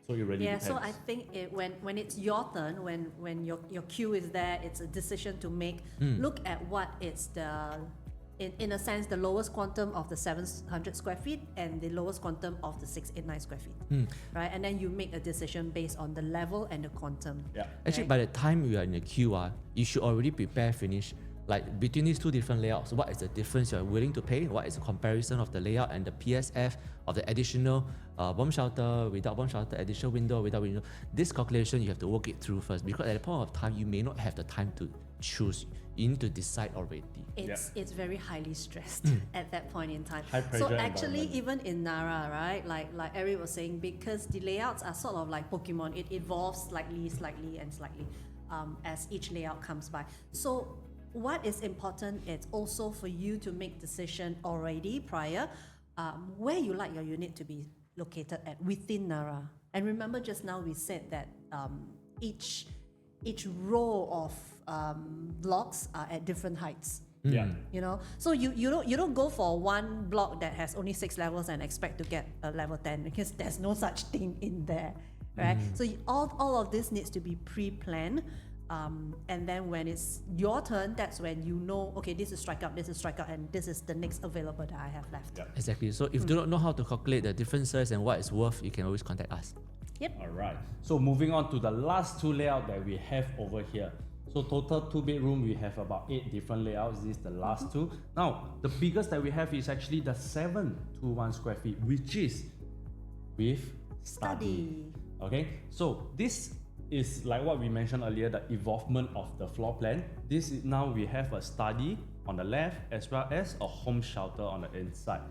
So it really Yeah, depends. so I think when it's your turn, when your queue is there, it's a decision to make. Look at what is the, in a sense, the lowest quantum of the 700 square feet and the lowest quantum of the 689 square feet, right? And then you make a decision based on the level and the quantum. Yeah. Actually, Right. by the time you are in the queue, you should already prepare, finish. Like between these two different layouts, what is the difference you're willing to pay? What is the comparison of the layout and the PSF of the additional bomb shelter, without bomb shelter, additional window, without window? This calculation, you have to work it through first, because at the point of time, you may not have the time to choose. You need to decide already. It's very highly stressed at that point in time. High So pressure actually, environment. even in Narra, right, like Eric was saying, because the layouts are sort of like Pokemon, it evolves slightly, as each layout comes by. So what is important is also for you to make decision already prior, where you like your unit to be located at within Narra. And remember, just now we said that each row of blocks are at different heights. Yeah. You know, so you don't go for one block that has only 6 levels and expect to get a level 10, because there's no such thing in there, right? So all of this needs to be pre-planned. And then when it's your turn, that's when you know, okay, this is strike out, and this is the next available that I have left. Yeah. Exactly. So if you do not know how to calculate the differences and what it's worth, you can always contact us. Yep. All right. So moving on to the last two layout that we have over here. So total 2-bedroom, we have about 8 different layouts. This is the last two. Now, the biggest that we have is actually the 721 square feet, which is with study. Okay, so this is like what we mentioned earlier, the evolvement of the floor plan. This is now we have a study on the left as well as a home shelter on the inside.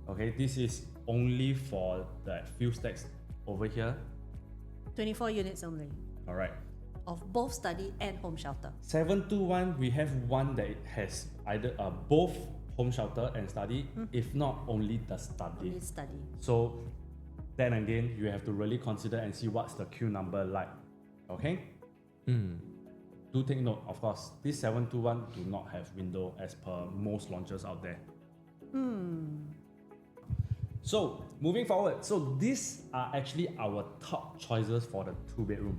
Okay, this is only for the few stacks over here. 24 units only All right. of both study and home shelter. 721, we have one that has either both home shelter and study, if not only the study. Only study. So then again, you have to really consider and see what's the queue number like. Okay? Do take note, of course, this 721 do not have window as per most launches out there. So moving forward, so these are actually our top choices for the 2-bedroom.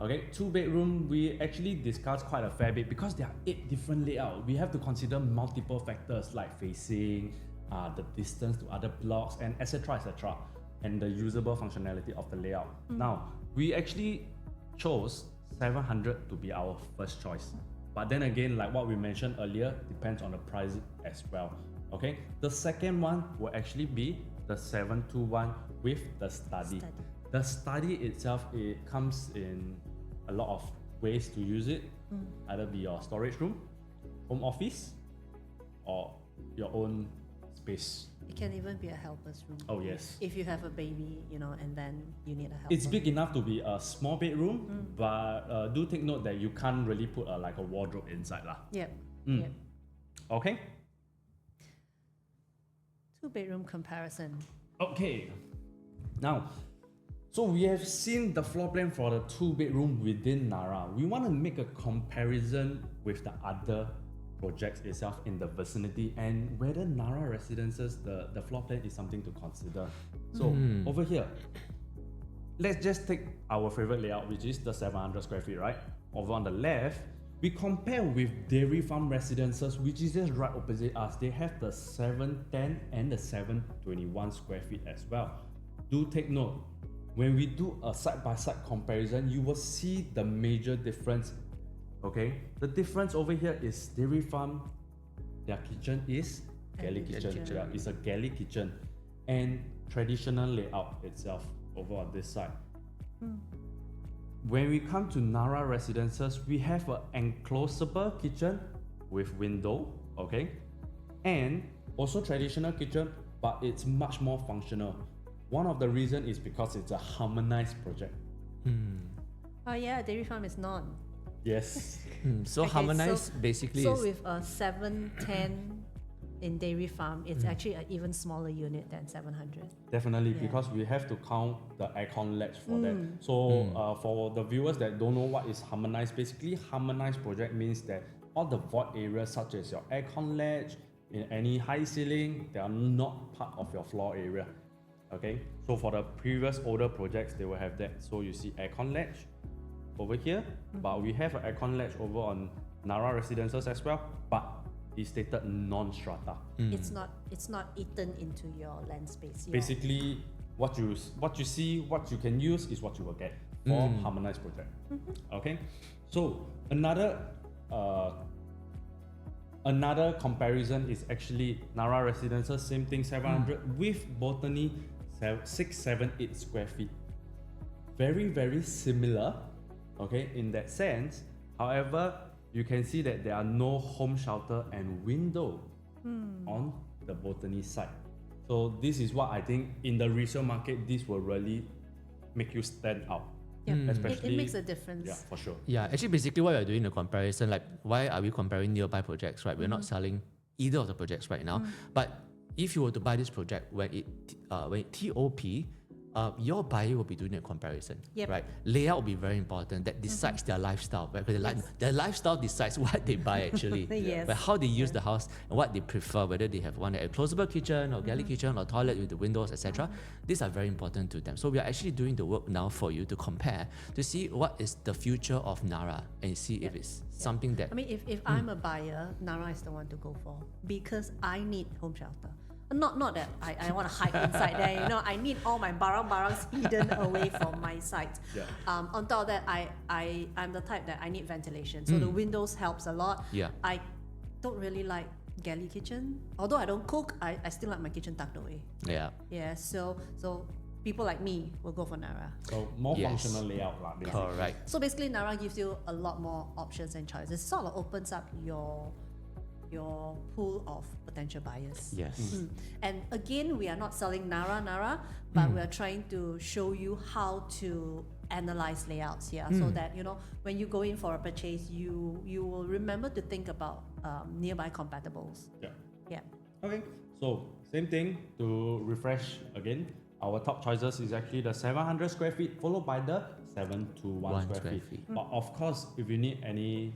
Okay, 2-bedroom, we actually discussed quite a fair bit because there are 8 different layouts. We have to consider multiple factors like facing, the distance to other blocks, and etc. and the usable functionality of the layout. Now, we actually chose 700 to be our first choice. But then again, like what we mentioned earlier, depends on the price as well. Okay, the second one will actually be the 721 with the study. The study itself, it comes in a lot of ways to use it. Either be your storage room, home office, or your own space. It can even be a helper's room. Oh yes. If you have a baby, you know, and then you need a helper. It's big enough to be a small bedroom, but do take note that you can't really put like a wardrobe inside lah. Yep. Yep. Okay. 2-bedroom comparison. Okay. Now, so we have seen the floor plan for the 2-bedroom within Narra. We want to make a comparison with the other projects itself in the vicinity and whether Narra Residences, the floor plan is something to consider. So over here, let's just take our favorite layout, which is the 700 square feet, right? Over on the left, we compare with Dairy Farm Residences, which is just right opposite us. They have the 710 and the 721 square feet as well. Do take note, when we do a side-by-side comparison, you will see the major difference. Okay, the difference over here is Dairy Farm, their kitchen is galley kitchen. Yeah, it's a galley kitchen, and traditional layout itself over on this side. When we come to Narra Residences, we have an enclosable kitchen with window, okay, and also traditional kitchen, but it's much more functional. One of the reasons is because it's a harmonized project. Oh yeah, Dairy Farm is not. Yes. So Okay, harmonized basically So is with a 710 in Dairy Farm, it's actually an even smaller unit than 700. Definitely, Yeah. because we have to count the aircon ledge for that. So for the viewers that don't know what is harmonized, basically harmonized project means that all the void areas such as your aircon ledge, in any high ceiling, they are not part of your floor area. Okay, so for the previous older projects, they will have that. So you see aircon ledge over here, but we have an aircon ledge over on Narra Residences as well, but it's stated non-strata. It's not eaten into your land space. Basically, what you see, what you can use is what you will get for harmonized project. Okay, so another comparison is actually Narra Residences, same thing, 700 with Botany 678 square feet. Very, very similar, okay, in that sense. However, you can see that there are no home shelter and window on the Botany side. So this is what I think in the resale market, this will really make you stand out. Yeah, Especially, it makes a difference. Yeah, for sure. Yeah, actually, basically, what we're doing the comparison, like, why are we comparing nearby projects, right? We're not selling either of the projects right now. But if you were to buy this project when it TOP, your buyer will be doing a comparison, right? Layout will be very important. That decides their lifestyle, right? Because their lifestyle decides what they buy actually. Yes. But how they use the house and what they prefer, whether they have one a closable kitchen or galley kitchen or toilet with the windows, etc. These are very important to them. So we are actually doing the work now for you to compare, to see what is the future of Narra and see if it's something that. I mean, if I'm a buyer, Narra is the one to go for because I need home shelter. Not that I want to hide inside there. You know, I need all my barang-barangs hidden away from my site. Yeah. On top of that, I'm the type that I need ventilation, so the windows helps a lot. Yeah. I don't really like galley kitchen. Although I don't cook, I still like my kitchen tucked away. Yeah. Yeah. So people like me will go for Narra. So more Yes. functional layout lah, basically. Correct. So basically, Narra gives you a lot more options and choices. It sort of opens up your pool of potential buyers. Yes. And again, we are not selling Narra, but we are trying to show you how to analyze layouts here, so that you know when you go in for a purchase, you will remember to think about nearby compatibles. Yeah. Yeah. Okay, so same thing to refresh again. Our top choices is actually the 700 square feet, followed by the 721 square feet. But of course, if you need any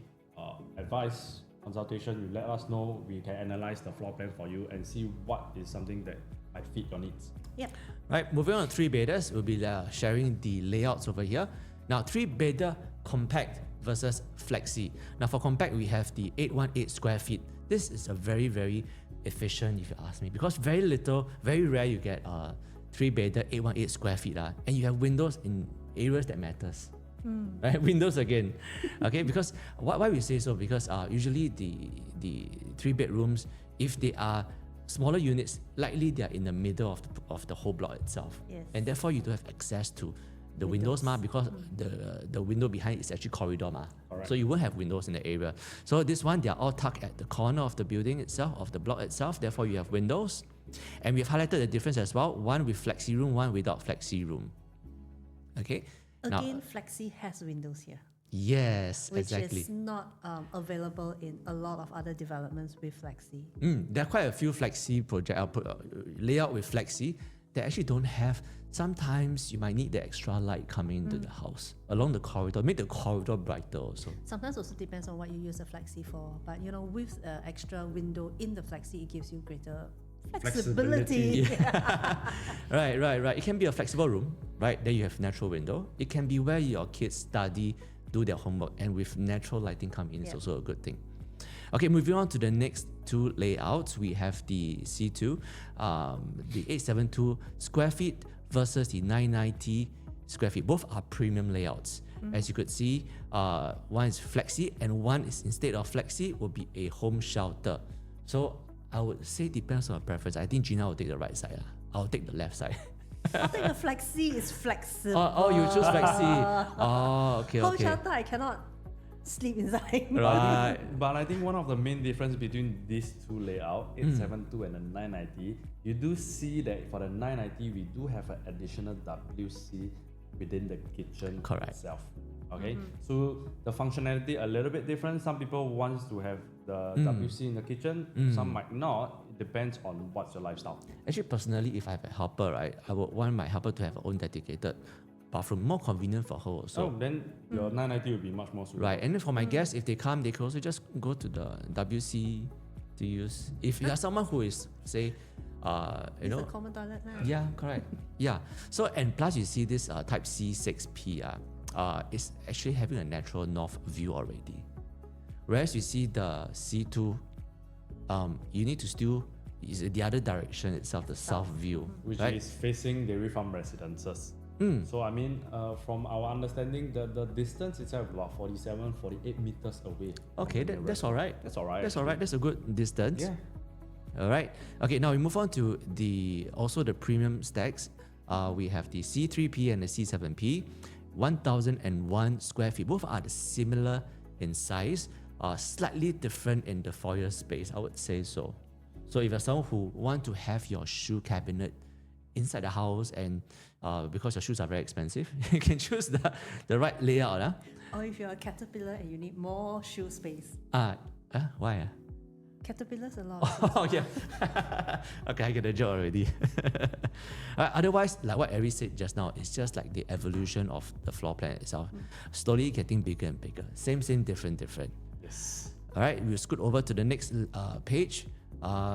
advice, consultation, you let us know. We can analyze the floor plan for you and see what is something that might fit your needs. Yep. Right, moving on to three bedders, we'll be sharing the layouts over here. Now, three bedder compact versus flexi. Now, for compact, we have the 818 square feet. This is a very, very efficient, if you ask me, because very rare you get three bedder 818 square feet, and you have windows in areas that matters. Right, windows again. Okay, because why we say so? Because usually the three bedrooms, if they are smaller units, likely they are in the middle of the whole block itself. Yes. And therefore you don't have access to the windows because the window behind is actually corridor Correct. so you won't have windows in the area. So this one, they are all tucked at the corner of the building itself, of the block itself, therefore you have windows. And we've highlighted the difference as well, one with flexi room, one without flexi room. Okay. Again, flexi has windows here, Yes, which exactly. is not available in a lot of other developments with flexi. There are quite a few flexi project layout with flexi that actually don't have. Sometimes you might need the extra light coming into the house along the corridor, make the corridor brighter also. Sometimes also depends on what you use the flexi for. But you know, with extra window in the flexi, it gives you greater flexibility. Right. It can be a flexible room, right? Then you have natural window. It can be where your kids study, do their homework, and with natural lighting come in, it's also a good thing. Okay, moving on to the next two layouts, we have the C2, the 872 square feet versus the 990 square feet. Both are premium layouts. As you could see, one is flexi and one is, instead of flexi, will be a home shelter. So I would say depends on preference. I think Gina will take the right side. I'll take the left side. I think the flexi is flexible. Oh, you choose flexi. Oh, okay. Home shelter, I cannot sleep inside. Right. But I think one of the main difference between these two layouts, 872 and the 990, you do see that for the 990, we do have an additional WC within the kitchen itself. Okay, so the functionality a little bit different. Some people want to have the WC in the kitchen, some might not. It depends on what's your lifestyle. Actually, personally, if I have a helper, right, I would want my helper to have her own dedicated bathroom, more convenient for her also. So then your 990 will be much more suitable. Right, and then for my guests, if they come, they can also just go to the WC to use. If you are someone who is, say, It's a common toilet now. Yeah, correct. Yeah. So, and plus you see this Type C6P, is actually having a natural north view already. Whereas you see the C2, you need to still, is the other direction itself, the south view. Which right? is facing Dairy Farm Residences. So I mean, from our understanding, the distance itself is about 47, 48 meters away. Okay, that's all right. That's all right. That's all right. That's a good distance. Yeah. All right. Okay, now we move on to the premium stacks. We have the C3P and the C7P, 1,001 square feet. Both are similar in size, slightly different in the foyer space, I would say so. So if you're someone who want to have your shoe cabinet inside the house, and because your shoes are very expensive, you can choose the right layout. Or if you're a caterpillar and you need more shoe space. Why? Caterpillars a lot. Oh, yeah. Okay, I get the joke already. Otherwise, like what Ari said just now, it's just like the evolution of the floor plan itself. Slowly getting bigger and bigger. Same, different. Yes. All right, we'll scoot over to the next page.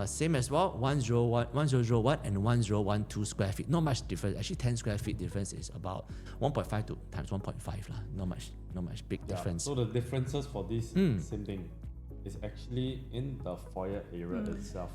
Same as well, 1001 and 1012 square feet. Not much difference. Actually, 10 square feet difference is about 1.5 to times 1.5 lah. Not much big difference. So the differences for this same thing is actually in the foyer area itself.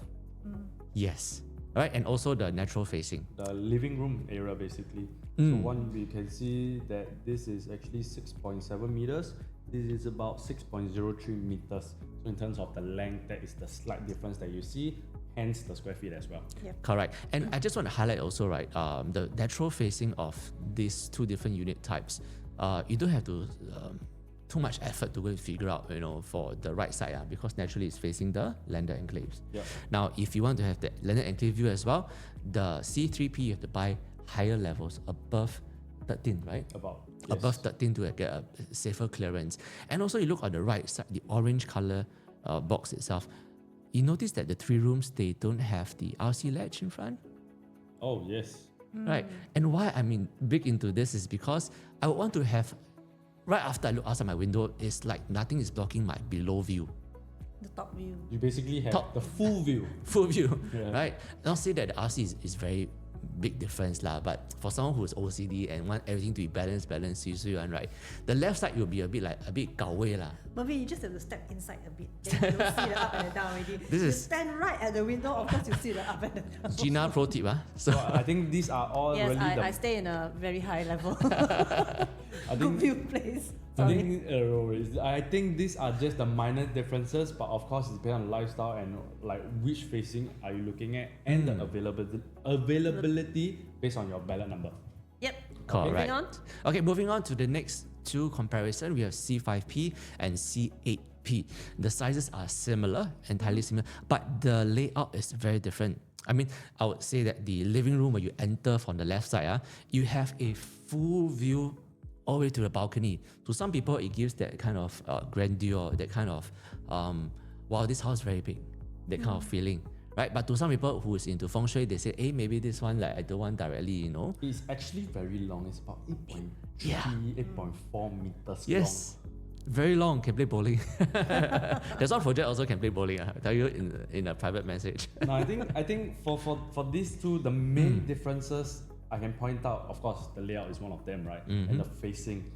Yes. right? And also the natural facing. The living room area basically. So one we can see that this is actually 6.7 meters. This is about 6.03 meters. So in terms of the length, that is the slight difference that you see, hence the square feet as well. Yep. Correct. And I just want to highlight also, right, the natural facing of these two different unit types. You don't have to too much effort to go and figure out, for the right side, because naturally it's facing the landed enclaves. Yep. Now, if you want to have the landed enclave view as well, the C3P you have to buy higher levels above 13, right? Above 13 to get a safer clearance. And also you look on the right side, the orange color box itself, you notice that the 3 rooms, they don't have the RC latch in front. Oh, yes. Right. And why I'm big into this is because I would want to have, right after I look outside my window, it's like nothing is blocking my below view. The top view. You basically have the full view. Full view, Yeah. right? Not say that the RC is very big difference lah, but for someone who's OCD and want everything to be balanced, swee one, right? The left side will be a bit gao wei lah. Maybe you just have to step inside a bit. Then you'll see the up and the down already. This you is- stand right at the window, of course you see the up and the down. Gina pro tip, So So I think these are all Yes, really I stay in a very high level. I Good think view place. I Sorry. think, I think these are just the minor differences, but of course it depends on lifestyle and like which facing are you looking at and the availability based on your ballot number. Yep. Correct. Moving on. Okay, moving on to the next two comparison, we have C5P and C8P. The sizes are similar, entirely similar, but the layout is very different. I would say that the living room where you enter from the left side, you have a full view all the way to the balcony. To some people, it gives that kind of grandeur, that kind of, wow, this house is very big, that kind of feeling. Right? But to some people who is into feng shui, they say, hey, maybe this one, I don't want directly, It's actually very long. It's about 8.3, Yeah. 8.4 meters Yes, very long, can play bowling. There's one project also can play bowling, I tell you in a private message. long. No, I think for these two, the main differences I can point out, of course, the layout is one of them, right? And the facing.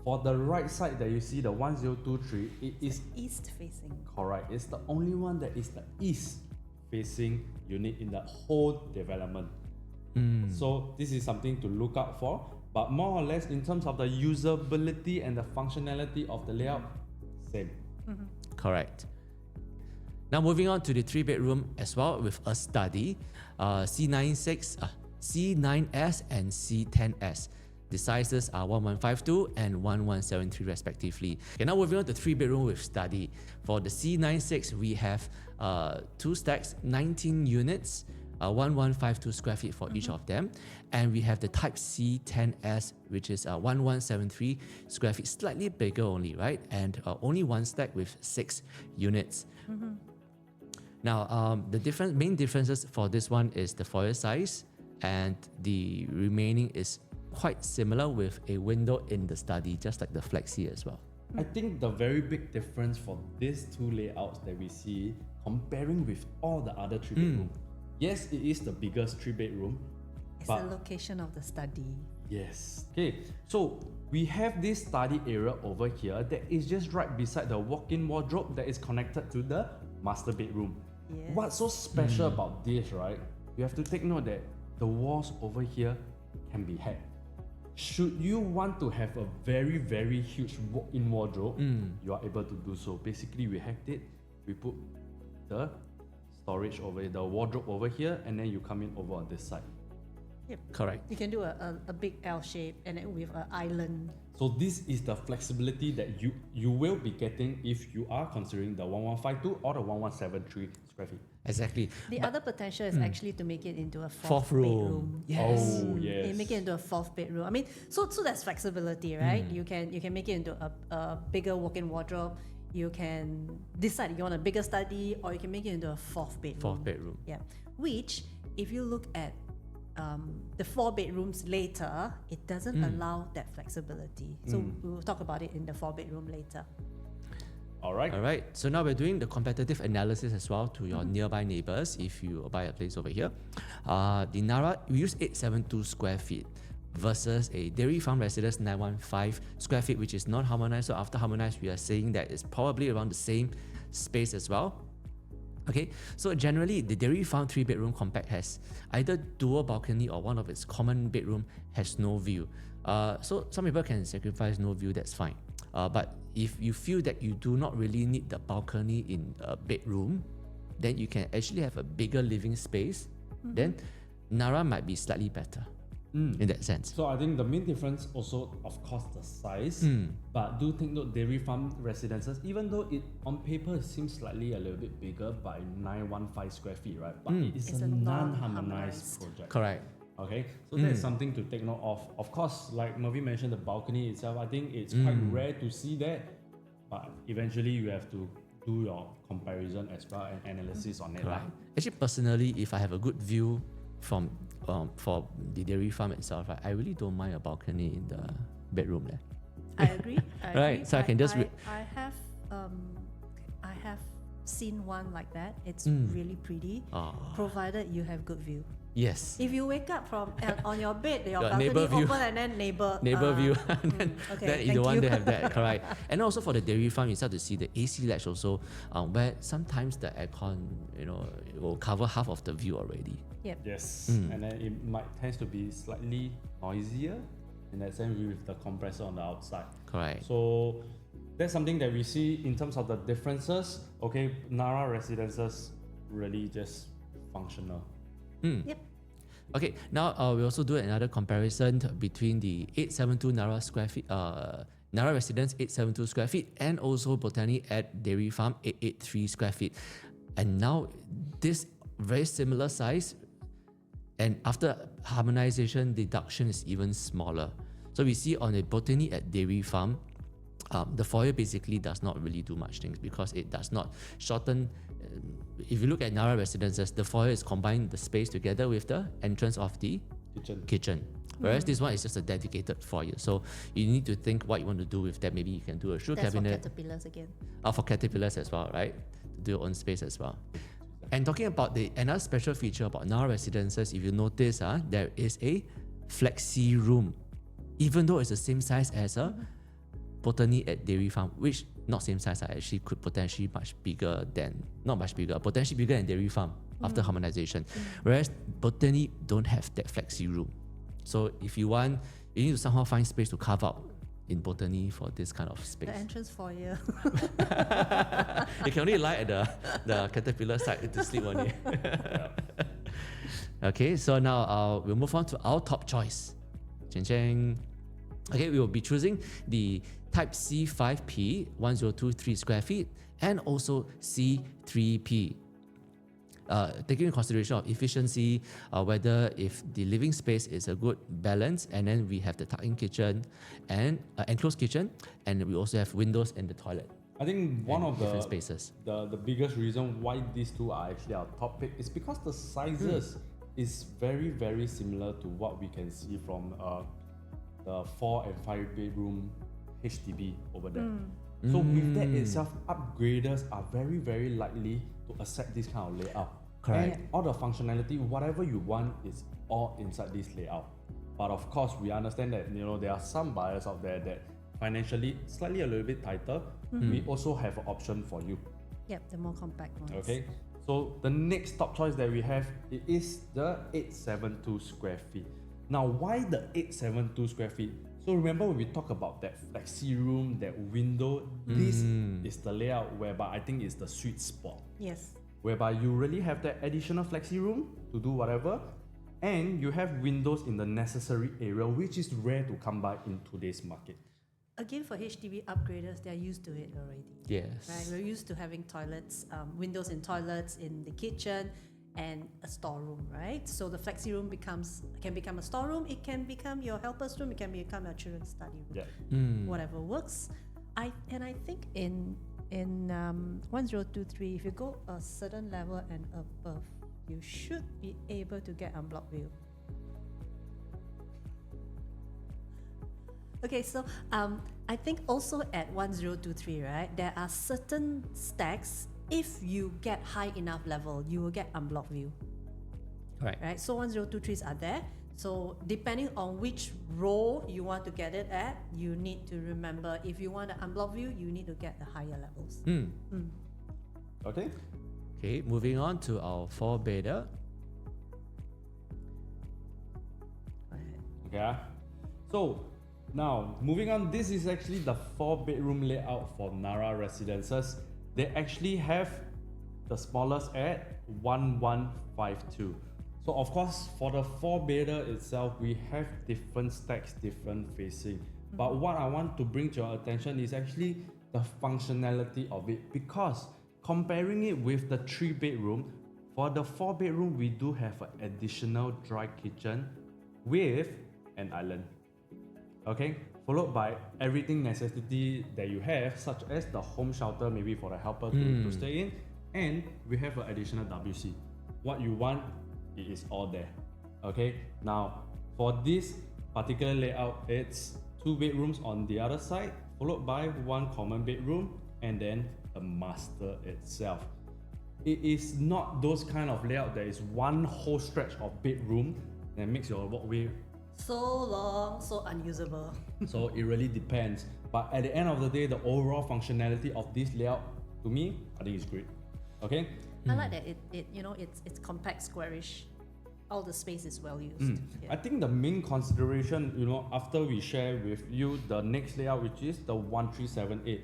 For the right side that you see, the 1023, it is East facing. correct. It's the only one that is the east facing unit in the whole development. So this is something to look out for. But more or less in terms of the usability and the functionality of the layout, same. Correct. Now moving on to the 3-bedroom as well with a study, C96, C9S and C10S. The sizes are 1152 and 1173 respectively. Okay, now moving on to 3-bedroom with study. For the C96, we have 2 stacks, 19 units, 1152 square feet for each of them. And we have the type C10S, which is 1173 square feet, slightly bigger only, right? And only 1 stack with 6 units. Now, the main differences for this one is the foyer size, and the remaining is quite similar with a window in the study, just like the Flexi as well. I think the very big difference for these two layouts that we see, comparing with all the other 3-bedroom, yes, it is the biggest 3-bedroom, It's but the location of the study. yes. Okay, so we have this study area over here that is just right beside the walk-in wardrobe that is connected to the master bedroom. Yes. What's so special about this, right? You have to take note that the walls over here can be hacked. Should you want to have a very, very huge walk-in wardrobe, you are able to do so. Basically, we hacked it. We put the storage over here, the wardrobe over here, and then you come in over on this side. Yep. Correct. You can do a big L shape and then with an island. So this is the flexibility that you will be getting if you are considering the 1152 or the 1173 square feet. Exactly. The other potential is actually to make it into a Fourth fourth room. bedroom. Yes. Oh, yes. You make it into a 4th bedroom. I mean, so that's flexibility, right? You can make it into a bigger walk-in wardrobe. You can decide if you want a bigger study, or you can make it into a 4th bedroom. 4th bedroom. Yeah. Which, if you look at the 4 bedrooms later, it doesn't allow that flexibility. So we'll talk about it in the 4 bedroom later. All right. All right, so now we're doing the competitive analysis as well to your nearby neighbors if you buy a place over here. The Narra, we use 872 square feet versus a Dairy Farm Residence 915 square feet, which is non-harmonized. So after harmonized, we are saying that it's probably around the same space as well. Okay, so generally the Dairy Farm 3-bedroom compact has either dual balcony or one of its common bedroom has no view. So some people can sacrifice no view, that's fine. But if you feel that you do not really need the balcony in a bedroom, then you can actually have a bigger living space. Then Narra might be slightly better in that sense. So I think the main difference also, of course, the size. But do take note, Dairy Farm Residences, even though it on paper it seems slightly a little bit bigger by 915 square feet, right? But it is It's a a non-harmonized non-harmonized. project. Correct. Okay, so that's something to take note of. Of course, like Mervyn mentioned, the balcony itself, I think it's quite rare to see that. But eventually, you have to do your comparison as well and analysis on it. Correct. Right? Actually, personally, if I have a good view from for the dairy farm itself, right, I really don't mind a balcony in the bedroom there. I agree. Right, so I can just I have seen one like that. It's really pretty, provided you have good view. Yes. If you wake up from on your bed, your Your balcony neighbor view. open and then neighbor View, then, okay, then you don't want to have that, correct? And also for the dairy farm, you start to see the AC latch also, where sometimes the aircon, it will cover half of the view already. Yep. Yes, and then it might tends to be slightly noisier in that sense with the compressor on the outside. Correct. So that's something that we see in terms of the differences. Okay, Narra Residences really just functional. Yep. Okay, now we also do another comparison between the 872 Narra Residence 872 square feet and also Botany at Dairy Farm 883 square feet. And now this very similar size, and after harmonization, deduction is even smaller. So we see on a Botany at Dairy Farm, the foyer basically does not really do much things because it does not shorten. If you look at Narra Residences, the foyer is combined the space together with the entrance of the kitchen. Whereas this one is just a dedicated foyer. So you need to think what you want to do with that. Maybe you can do a shoe That's cabinet. for caterpillars again. For caterpillars as well, right? To do your own space as well. And talking about another special feature about Narra Residences, if you notice, there is a flexi room, even though it's the same size as a Botany at Dairy Farm, which not same size, actually could potentially potentially bigger than Dairy Farm after harmonization. Whereas Botany don't have that flexi room. So if you want, you need to somehow find space to carve out in Botany for this kind of space. The entrance foyer. You can only lie at the caterpillar side to sleep on it. Okay, so now we'll move on to our top choice. Cheng Cheng. Okay, we will be choosing the Type C5P 1023 square feet and also C3P. Taking into consideration of efficiency, whether if the living space is a good balance, and then we have the tuck-in kitchen and enclosed kitchen, and we also have windows in the toilet. I think one of different spaces. The biggest reason why these two are actually our top pick is because the sizes is very, very similar to what we can see from the 4 and 5 bedroom HDB over there. So with that itself, upgraders are very, very likely to accept this kind of layout. Correct. And all the functionality, whatever you want, is all inside this layout. But of course, we understand that there are some buyers out there that financially slightly a little bit tighter. We also have an option for you. Yep, the more compact ones. Okay. So the next top choice that we have, it is the 872 square feet. Now, why the 872 square feet? So remember when we talk about that flexi room, that window, this is the layout whereby I think is the sweet spot. Yes. Whereby you really have that additional flexi room to do whatever, and you have windows in the necessary area, which is rare to come by in today's market. Again, for HDB upgraders, they're used to it already. Yes. Right? We're used to having toilets, windows in toilets, in the kitchen, and a storeroom, right? So the flexi room can become a storeroom, it can become your helper's room, it can become your children's study room. Yeah. Whatever works. I think in 1023, if you go a certain level and above, you should be able to get unblocked view. Okay, so I think also at 1023, right, there are certain stacks. If you get high enough level, you will get unblocked view. Right. So 1023s are there. So depending on which row you want to get it at, you need to remember if you want an unblocked view, you need to get the higher levels. Okay. Okay, moving on to our 4-bedder. Okay. So now moving on, this is actually the 4-bedroom layout for Narra Residences. They actually have the smallest at 1152. So of course, for the 4-bedder itself, we have different stacks, different facing. But what I want to bring to your attention is actually the functionality of it, because comparing it with the 3-bedroom, for the 4-bedroom, we do have an additional dry kitchen with an island. Okay, followed by everything necessity that you have, such as the home shelter, maybe for the helper to stay in, and we have an additional WC. What you want, it is all there. Okay, now for this particular layout, it's 2 bedrooms on the other side, followed by 1 common bedroom, and then the master itself. It is not those kind of layout that is one whole stretch of bedroom that makes your walkway So long, so unusable. so it really depends. But at the end of the day, the overall functionality of this layout, to me, I think is great. Okay. I like that it's compact, squarish. All the space is well used. I think the main consideration, after we share with you the next layout, which is the 1378.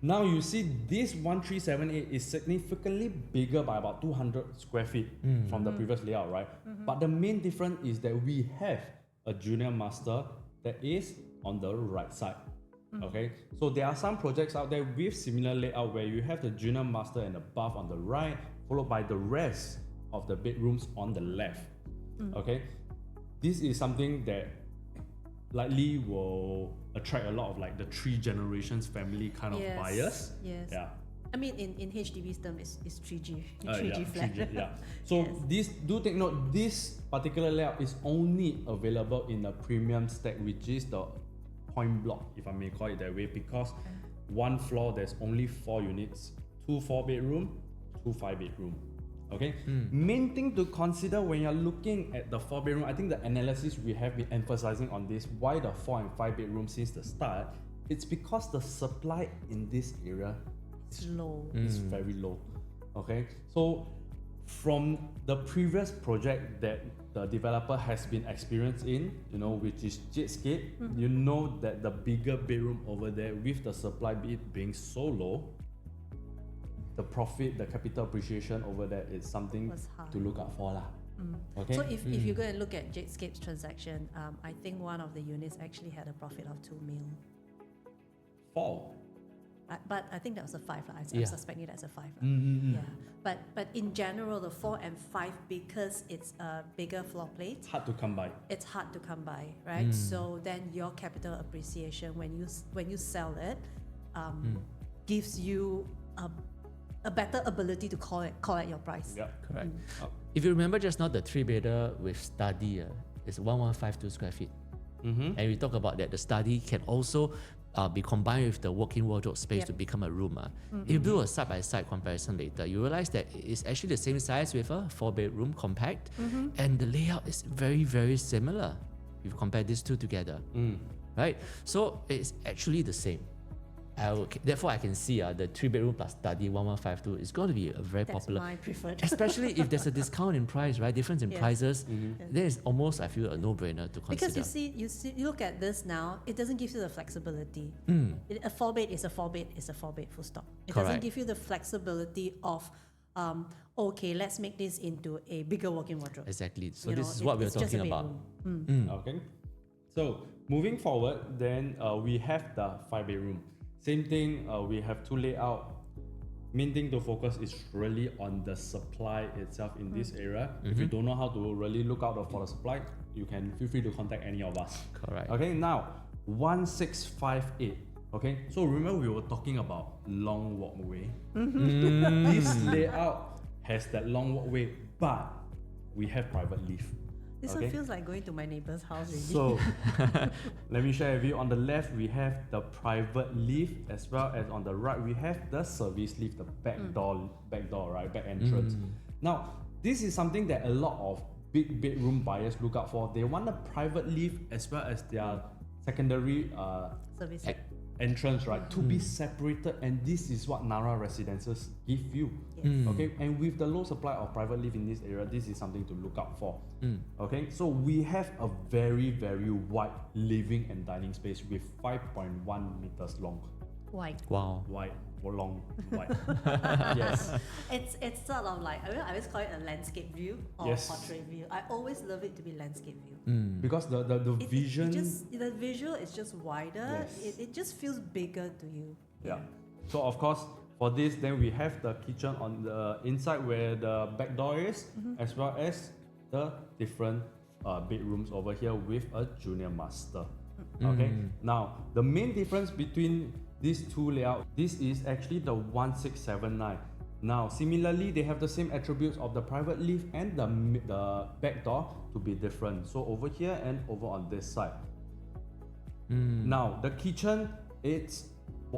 Now you see this 1378 is significantly bigger by about 200 square feet from the previous layout, right? But the main difference is that we have a junior master that is on the right side. Okay, so there are some projects out there with similar layout where you have the junior master and the bath on the right, followed by the rest of the bedrooms on the left. Okay, this is something that likely will attract a lot of like the 3 generations family kind of buyers. Yes. Yeah. I mean, in HDB's term, it's 3G, 3G Yeah, flat. 3G, yeah. So this, do take note, this particular layout is only available in a premium stack, which is the point block, if I may call it that way, because one floor there's only 4 units, 2 4-bedroom, 2 5-bedroom. Okay. Main thing to consider when you're looking at the 4-bedroom, I think the analysis we have been emphasizing on this, why the 4 and 5-bedroom since the start, it's because the supply in this area It's low. is very low. Okay, so from the previous project that the developer has been experienced in, which is Jadescape, you know that the bigger bedroom over there with the supply being so low, the profit, the capital appreciation over there is something to look out for lah. Okay. So if you go and look at Jadescape's transaction, I think one of the units actually had a profit of 2 mil. 4. But I think that was a 5. I'm Yeah. suspecting that's a 5. Yeah. But in general, the 4 and 5, because it's a bigger floor plate, Hard to come by. it's hard to come by, right? So then your capital appreciation when you sell it gives you a better ability to call at your price. Yeah. Correct. If you remember just now, the 3-bedder with study is 1152 square feet. And we talk about that the study can also be combined with the walk-in wardrobe space to become a room. If you do a side-by-side comparison later, you realize that it's actually the same size with a 4-bedroom compact, and the layout is very, very similar. If you compare these two together, right? So it's actually the same. Therefore, I can see the 3-bedroom plus study 1152 is going to be a very That's popular. my preferred. Especially if there's a discount in price, right? Difference in prices, then it's almost, I feel, a no-brainer to consider. Because you look at this now, it doesn't give you the flexibility. A 4-bed is a 4-bed is a 4-bed, full stop. It doesn't Correct. give you the flexibility of, okay, let's make this into a bigger walk-in wardrobe. Exactly. So You this know, is what we're it's just a talking about. bedroom. Okay. So moving forward, then we have the 5-bedroom. Same thing, we have 2 layout. Main thing to focus is really on the supply itself in this area. If you don't know how to really look out for the supply, you can feel free to contact any of us. Correct. Okay, now 1658. Okay, so remember we were talking about long walkway. This layout has that long walkway, but we have private lift. This one feels like going to my neighbor's house really. So let me share with you. On the left, we have the private lift, as well as on the right, we have the service lift, the back door, right, back entrance. Now, this is something that a lot of big bedroom buyers look out for. They want a private lift as well as their secondary Service. entrance, right, to be separated, and this is what Narra Residences give you. Yes. Okay, and with the low supply of private live in this area, this is something to look out for. Okay, so we have a very wide living and dining space with 5.1 meters long. White. Wow. Wide or long, wide. Yes. It's sort of like, I always call it a landscape view or Yes. portrait view. I always love it to be landscape view. Because the vision. The visual is just wider. Yes. It just feels bigger to you. Yeah. So of course, for this, then we have the kitchen on the inside where the back door is, as well as the different bedrooms over here with a junior master. Okay. Now the main difference between these two layouts, this is actually the 1679. Now similarly, they have the same attributes of the private lift and the back door to be different. So over here and over on this side. Now the kitchen, it's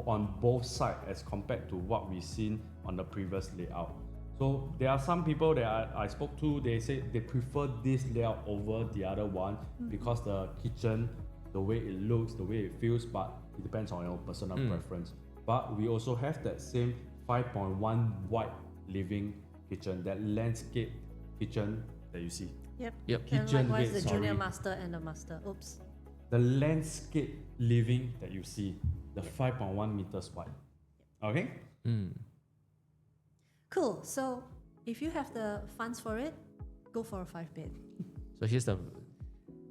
on both sides as compared to what we've seen on the previous layout. So there are some people that I spoke to, they say they prefer this layout over the other one because the kitchen, the way it looks, the way it feels, but it depends on your personal preference. But we also have that same 5.1 wide living kitchen, that landscape kitchen that you see. Yep. Yep. And Kitchen likewise, bed, the junior sorry. master and the master. Oops. The landscape living that you see, the 5.1 meters wide. Okay? Cool. So if you have the funds for it, go for a 5-bed. So here's the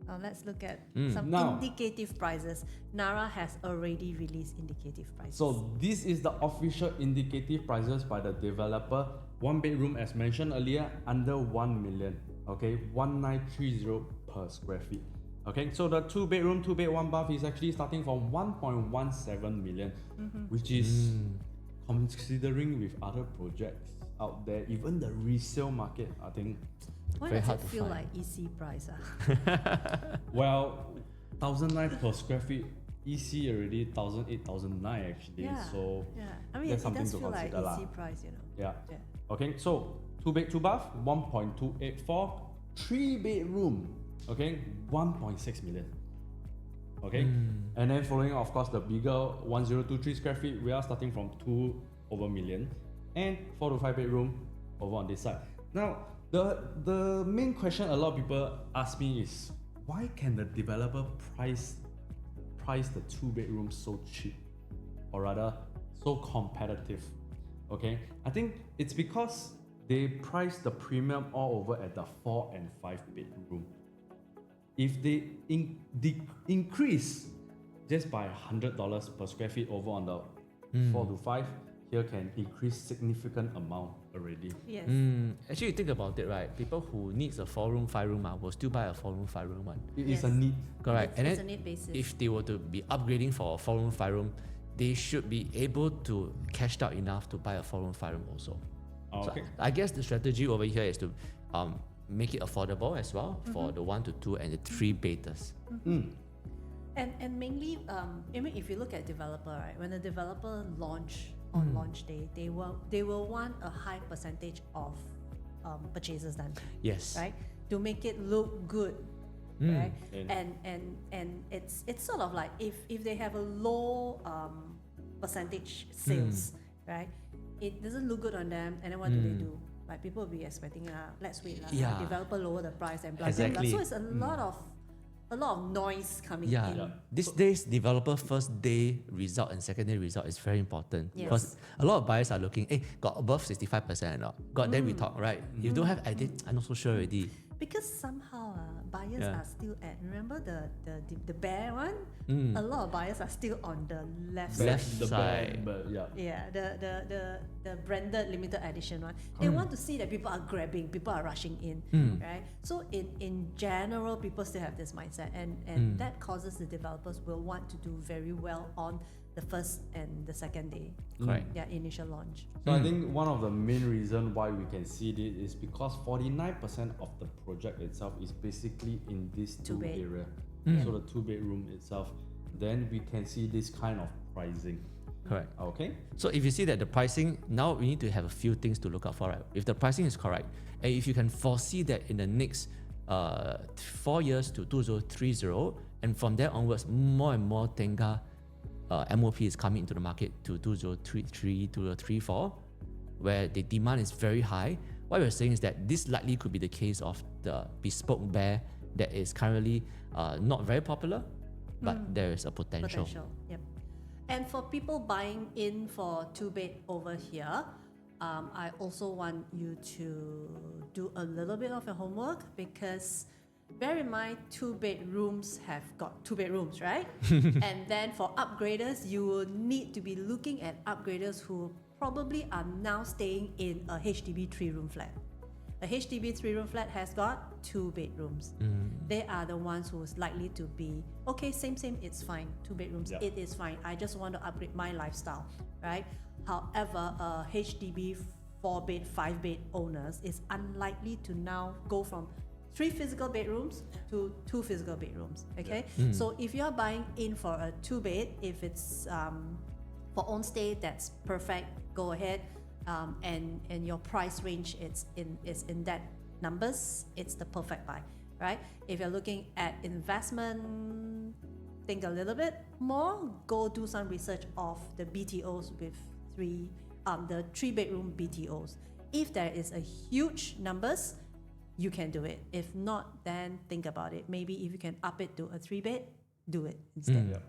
Now let's look at some Now- indicative prices. Narra has already released indicative prices. So this is the official indicative prices by the developer. One bedroom, as mentioned earlier, under 1 million. Okay, 1930 per square feet. Okay, so the 2-bedroom, 2 bed, 1 bath is actually starting from 1.17 million, which is considering with other projects out there, even the resale market, I think. Why very does hard it to feel find. like EC price? Ah? Well, 1,009 per square feet, EC already 1,008, 1,009 actually. Yeah. So Yeah. I mean, that's it something does to feel like consider EC lah. price, you know. yeah. Yeah. Okay, so 2 bed, 2 bath, 1.284, 3 bedroom, okay, 1.6 million. Okay, and then following, of course, the bigger 1023 square feet, we are starting from 2 over million, and 4 to 5 bedroom over on this side. Now, the main question a lot of people ask me is, why can the developer price the 2 bedrooms so cheap, or rather so competitive? Okay, I think it's because they price the premium all over at the 4 and 5 bedroom. If they increase just by $100 per square feet over on the 4 to 5, here can increase significant amount already. Yes. Actually, you think about it, right? People who needs a 4-room, 5-room will still buy a 4-room, 5-room one. It is a Yes. need. Correct. It's And a then need basis. if they were to be upgrading for a 4-room, 5-room, they should be able to cash out enough to buy a 4-room, 5-room also. Okay. So I guess the strategy over here is to make it affordable as well for the 1 to 2 and the 3 betas. And mainly, I mean, if you look at developer, right, when a developer launch on launch day, they will want a high percentage of purchases done, Yes. right, to make it look good, right? And it's sort of like if they have a low percentage sales, right, it doesn't look good on them, and then what do? Like, people will be expecting, let's wait, Yeah. developer lower the price and blah Exactly. blah blah. So it's a lot of noise coming Yeah. in. These days, developer first day result and second day result is very important Yes. because a lot of buyers are looking, hey, got above 65% or not? Got then we talk, right? If you don't have, I'm not so sure already. Because somehow buyers Yeah. are still at, remember the bear one? A lot of buyers are still on the left Left side. The side. bed, but yeah. Yeah, the branded limited edition one. They want to see that people are grabbing, people are rushing in, right? So in general, people still have this mindset, and that causes the developers will want to do very well on the first and the second day, Correct. their initial launch. So I think one of the main reasons why we can see this is because 49% of the project itself is basically in this 2-bed. area. So the 2-bedroom itself, then we can see this kind of pricing. Correct. Okay. So if you see that the pricing, now we need to have a few things to look out for, right? If the pricing is correct, and if you can foresee that in the next 4 years to 2030, and from there onwards, more and more Tengah MOP is coming into the market to 2033, 2034, where the demand is very high. What we're saying is that this likely could be the case of the bespoke bear that is currently not very popular, but there is a potential. Yep. And for people buying in for 2-bed over here, I also want you to do a little bit of your homework, because bear in mind 2-bedrooms have got 2 bedrooms, right? And then for upgraders, you will need to be looking at upgraders who probably are now staying in a HDB 3-room flat. A HDB 3-room flat has got 2 bedrooms. They are the ones who is likely to be, okay, same, it's fine. 2 bedrooms, it is fine. I just want to upgrade my lifestyle, right? However, a HDB 4-bed, 5-bed owners is unlikely to now go from 3 physical bedrooms to 2 physical bedrooms, okay? So if you're buying in for a 2-bed, if it's for own stay, that's perfect, go ahead. And your price range is in that numbers, it's the perfect buy, right? If you're looking at investment, think a little bit more, go do some research of the BTOs with the 3-bedroom BTOs. If there is a huge numbers, you can do it. If not, then think about it. Maybe if you can up it to a 3-bed, do it instead.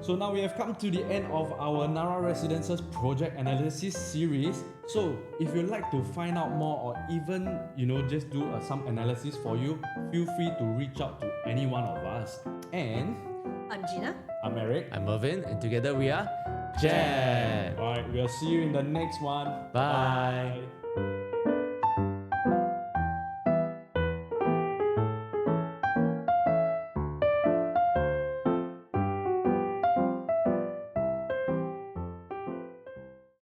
So now we have come to the end of our Narra Residences project analysis series. So if you'd like to find out more, or even just do some analysis for you, feel free to reach out to any one of us. And I'm Gina. I'm Eric. I'm Mervin, and together we are Jam. Alright, we'll see you in the next one. Bye. Bye.